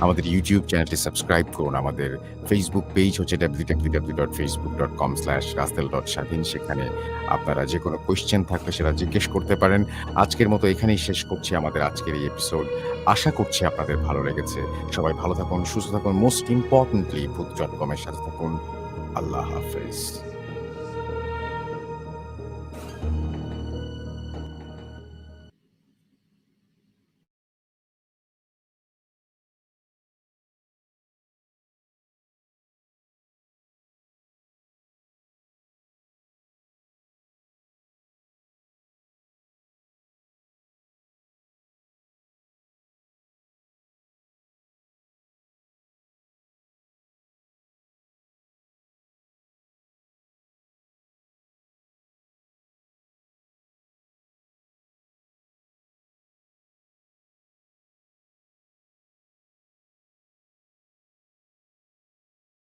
আমাদের ইউটিউব চ্যানেলটি সাবস্ক্রাইব করুন, আমাদের ফেসবুক পেজ হচ্ছে www.facebook.com/rastel.স্বাধীন। সেখানে আপনারা যে কোনো কোয়েশ্চেন থাকলে সেটা জিজ্ঞেস করতে পারেন। আজকের মতো এখানেই শেষ করছি আমাদের আজকের এই এপিসোড। আশা করছি আপনাদের ভালো লেগেছে। সবাই ভালো থাকুন, সুস্থ থাকুন, মোস্ট ইম্পর্টেন্টলি ভূত.com-এর সাথে থাকুন। আল্লাহ হাফেজ।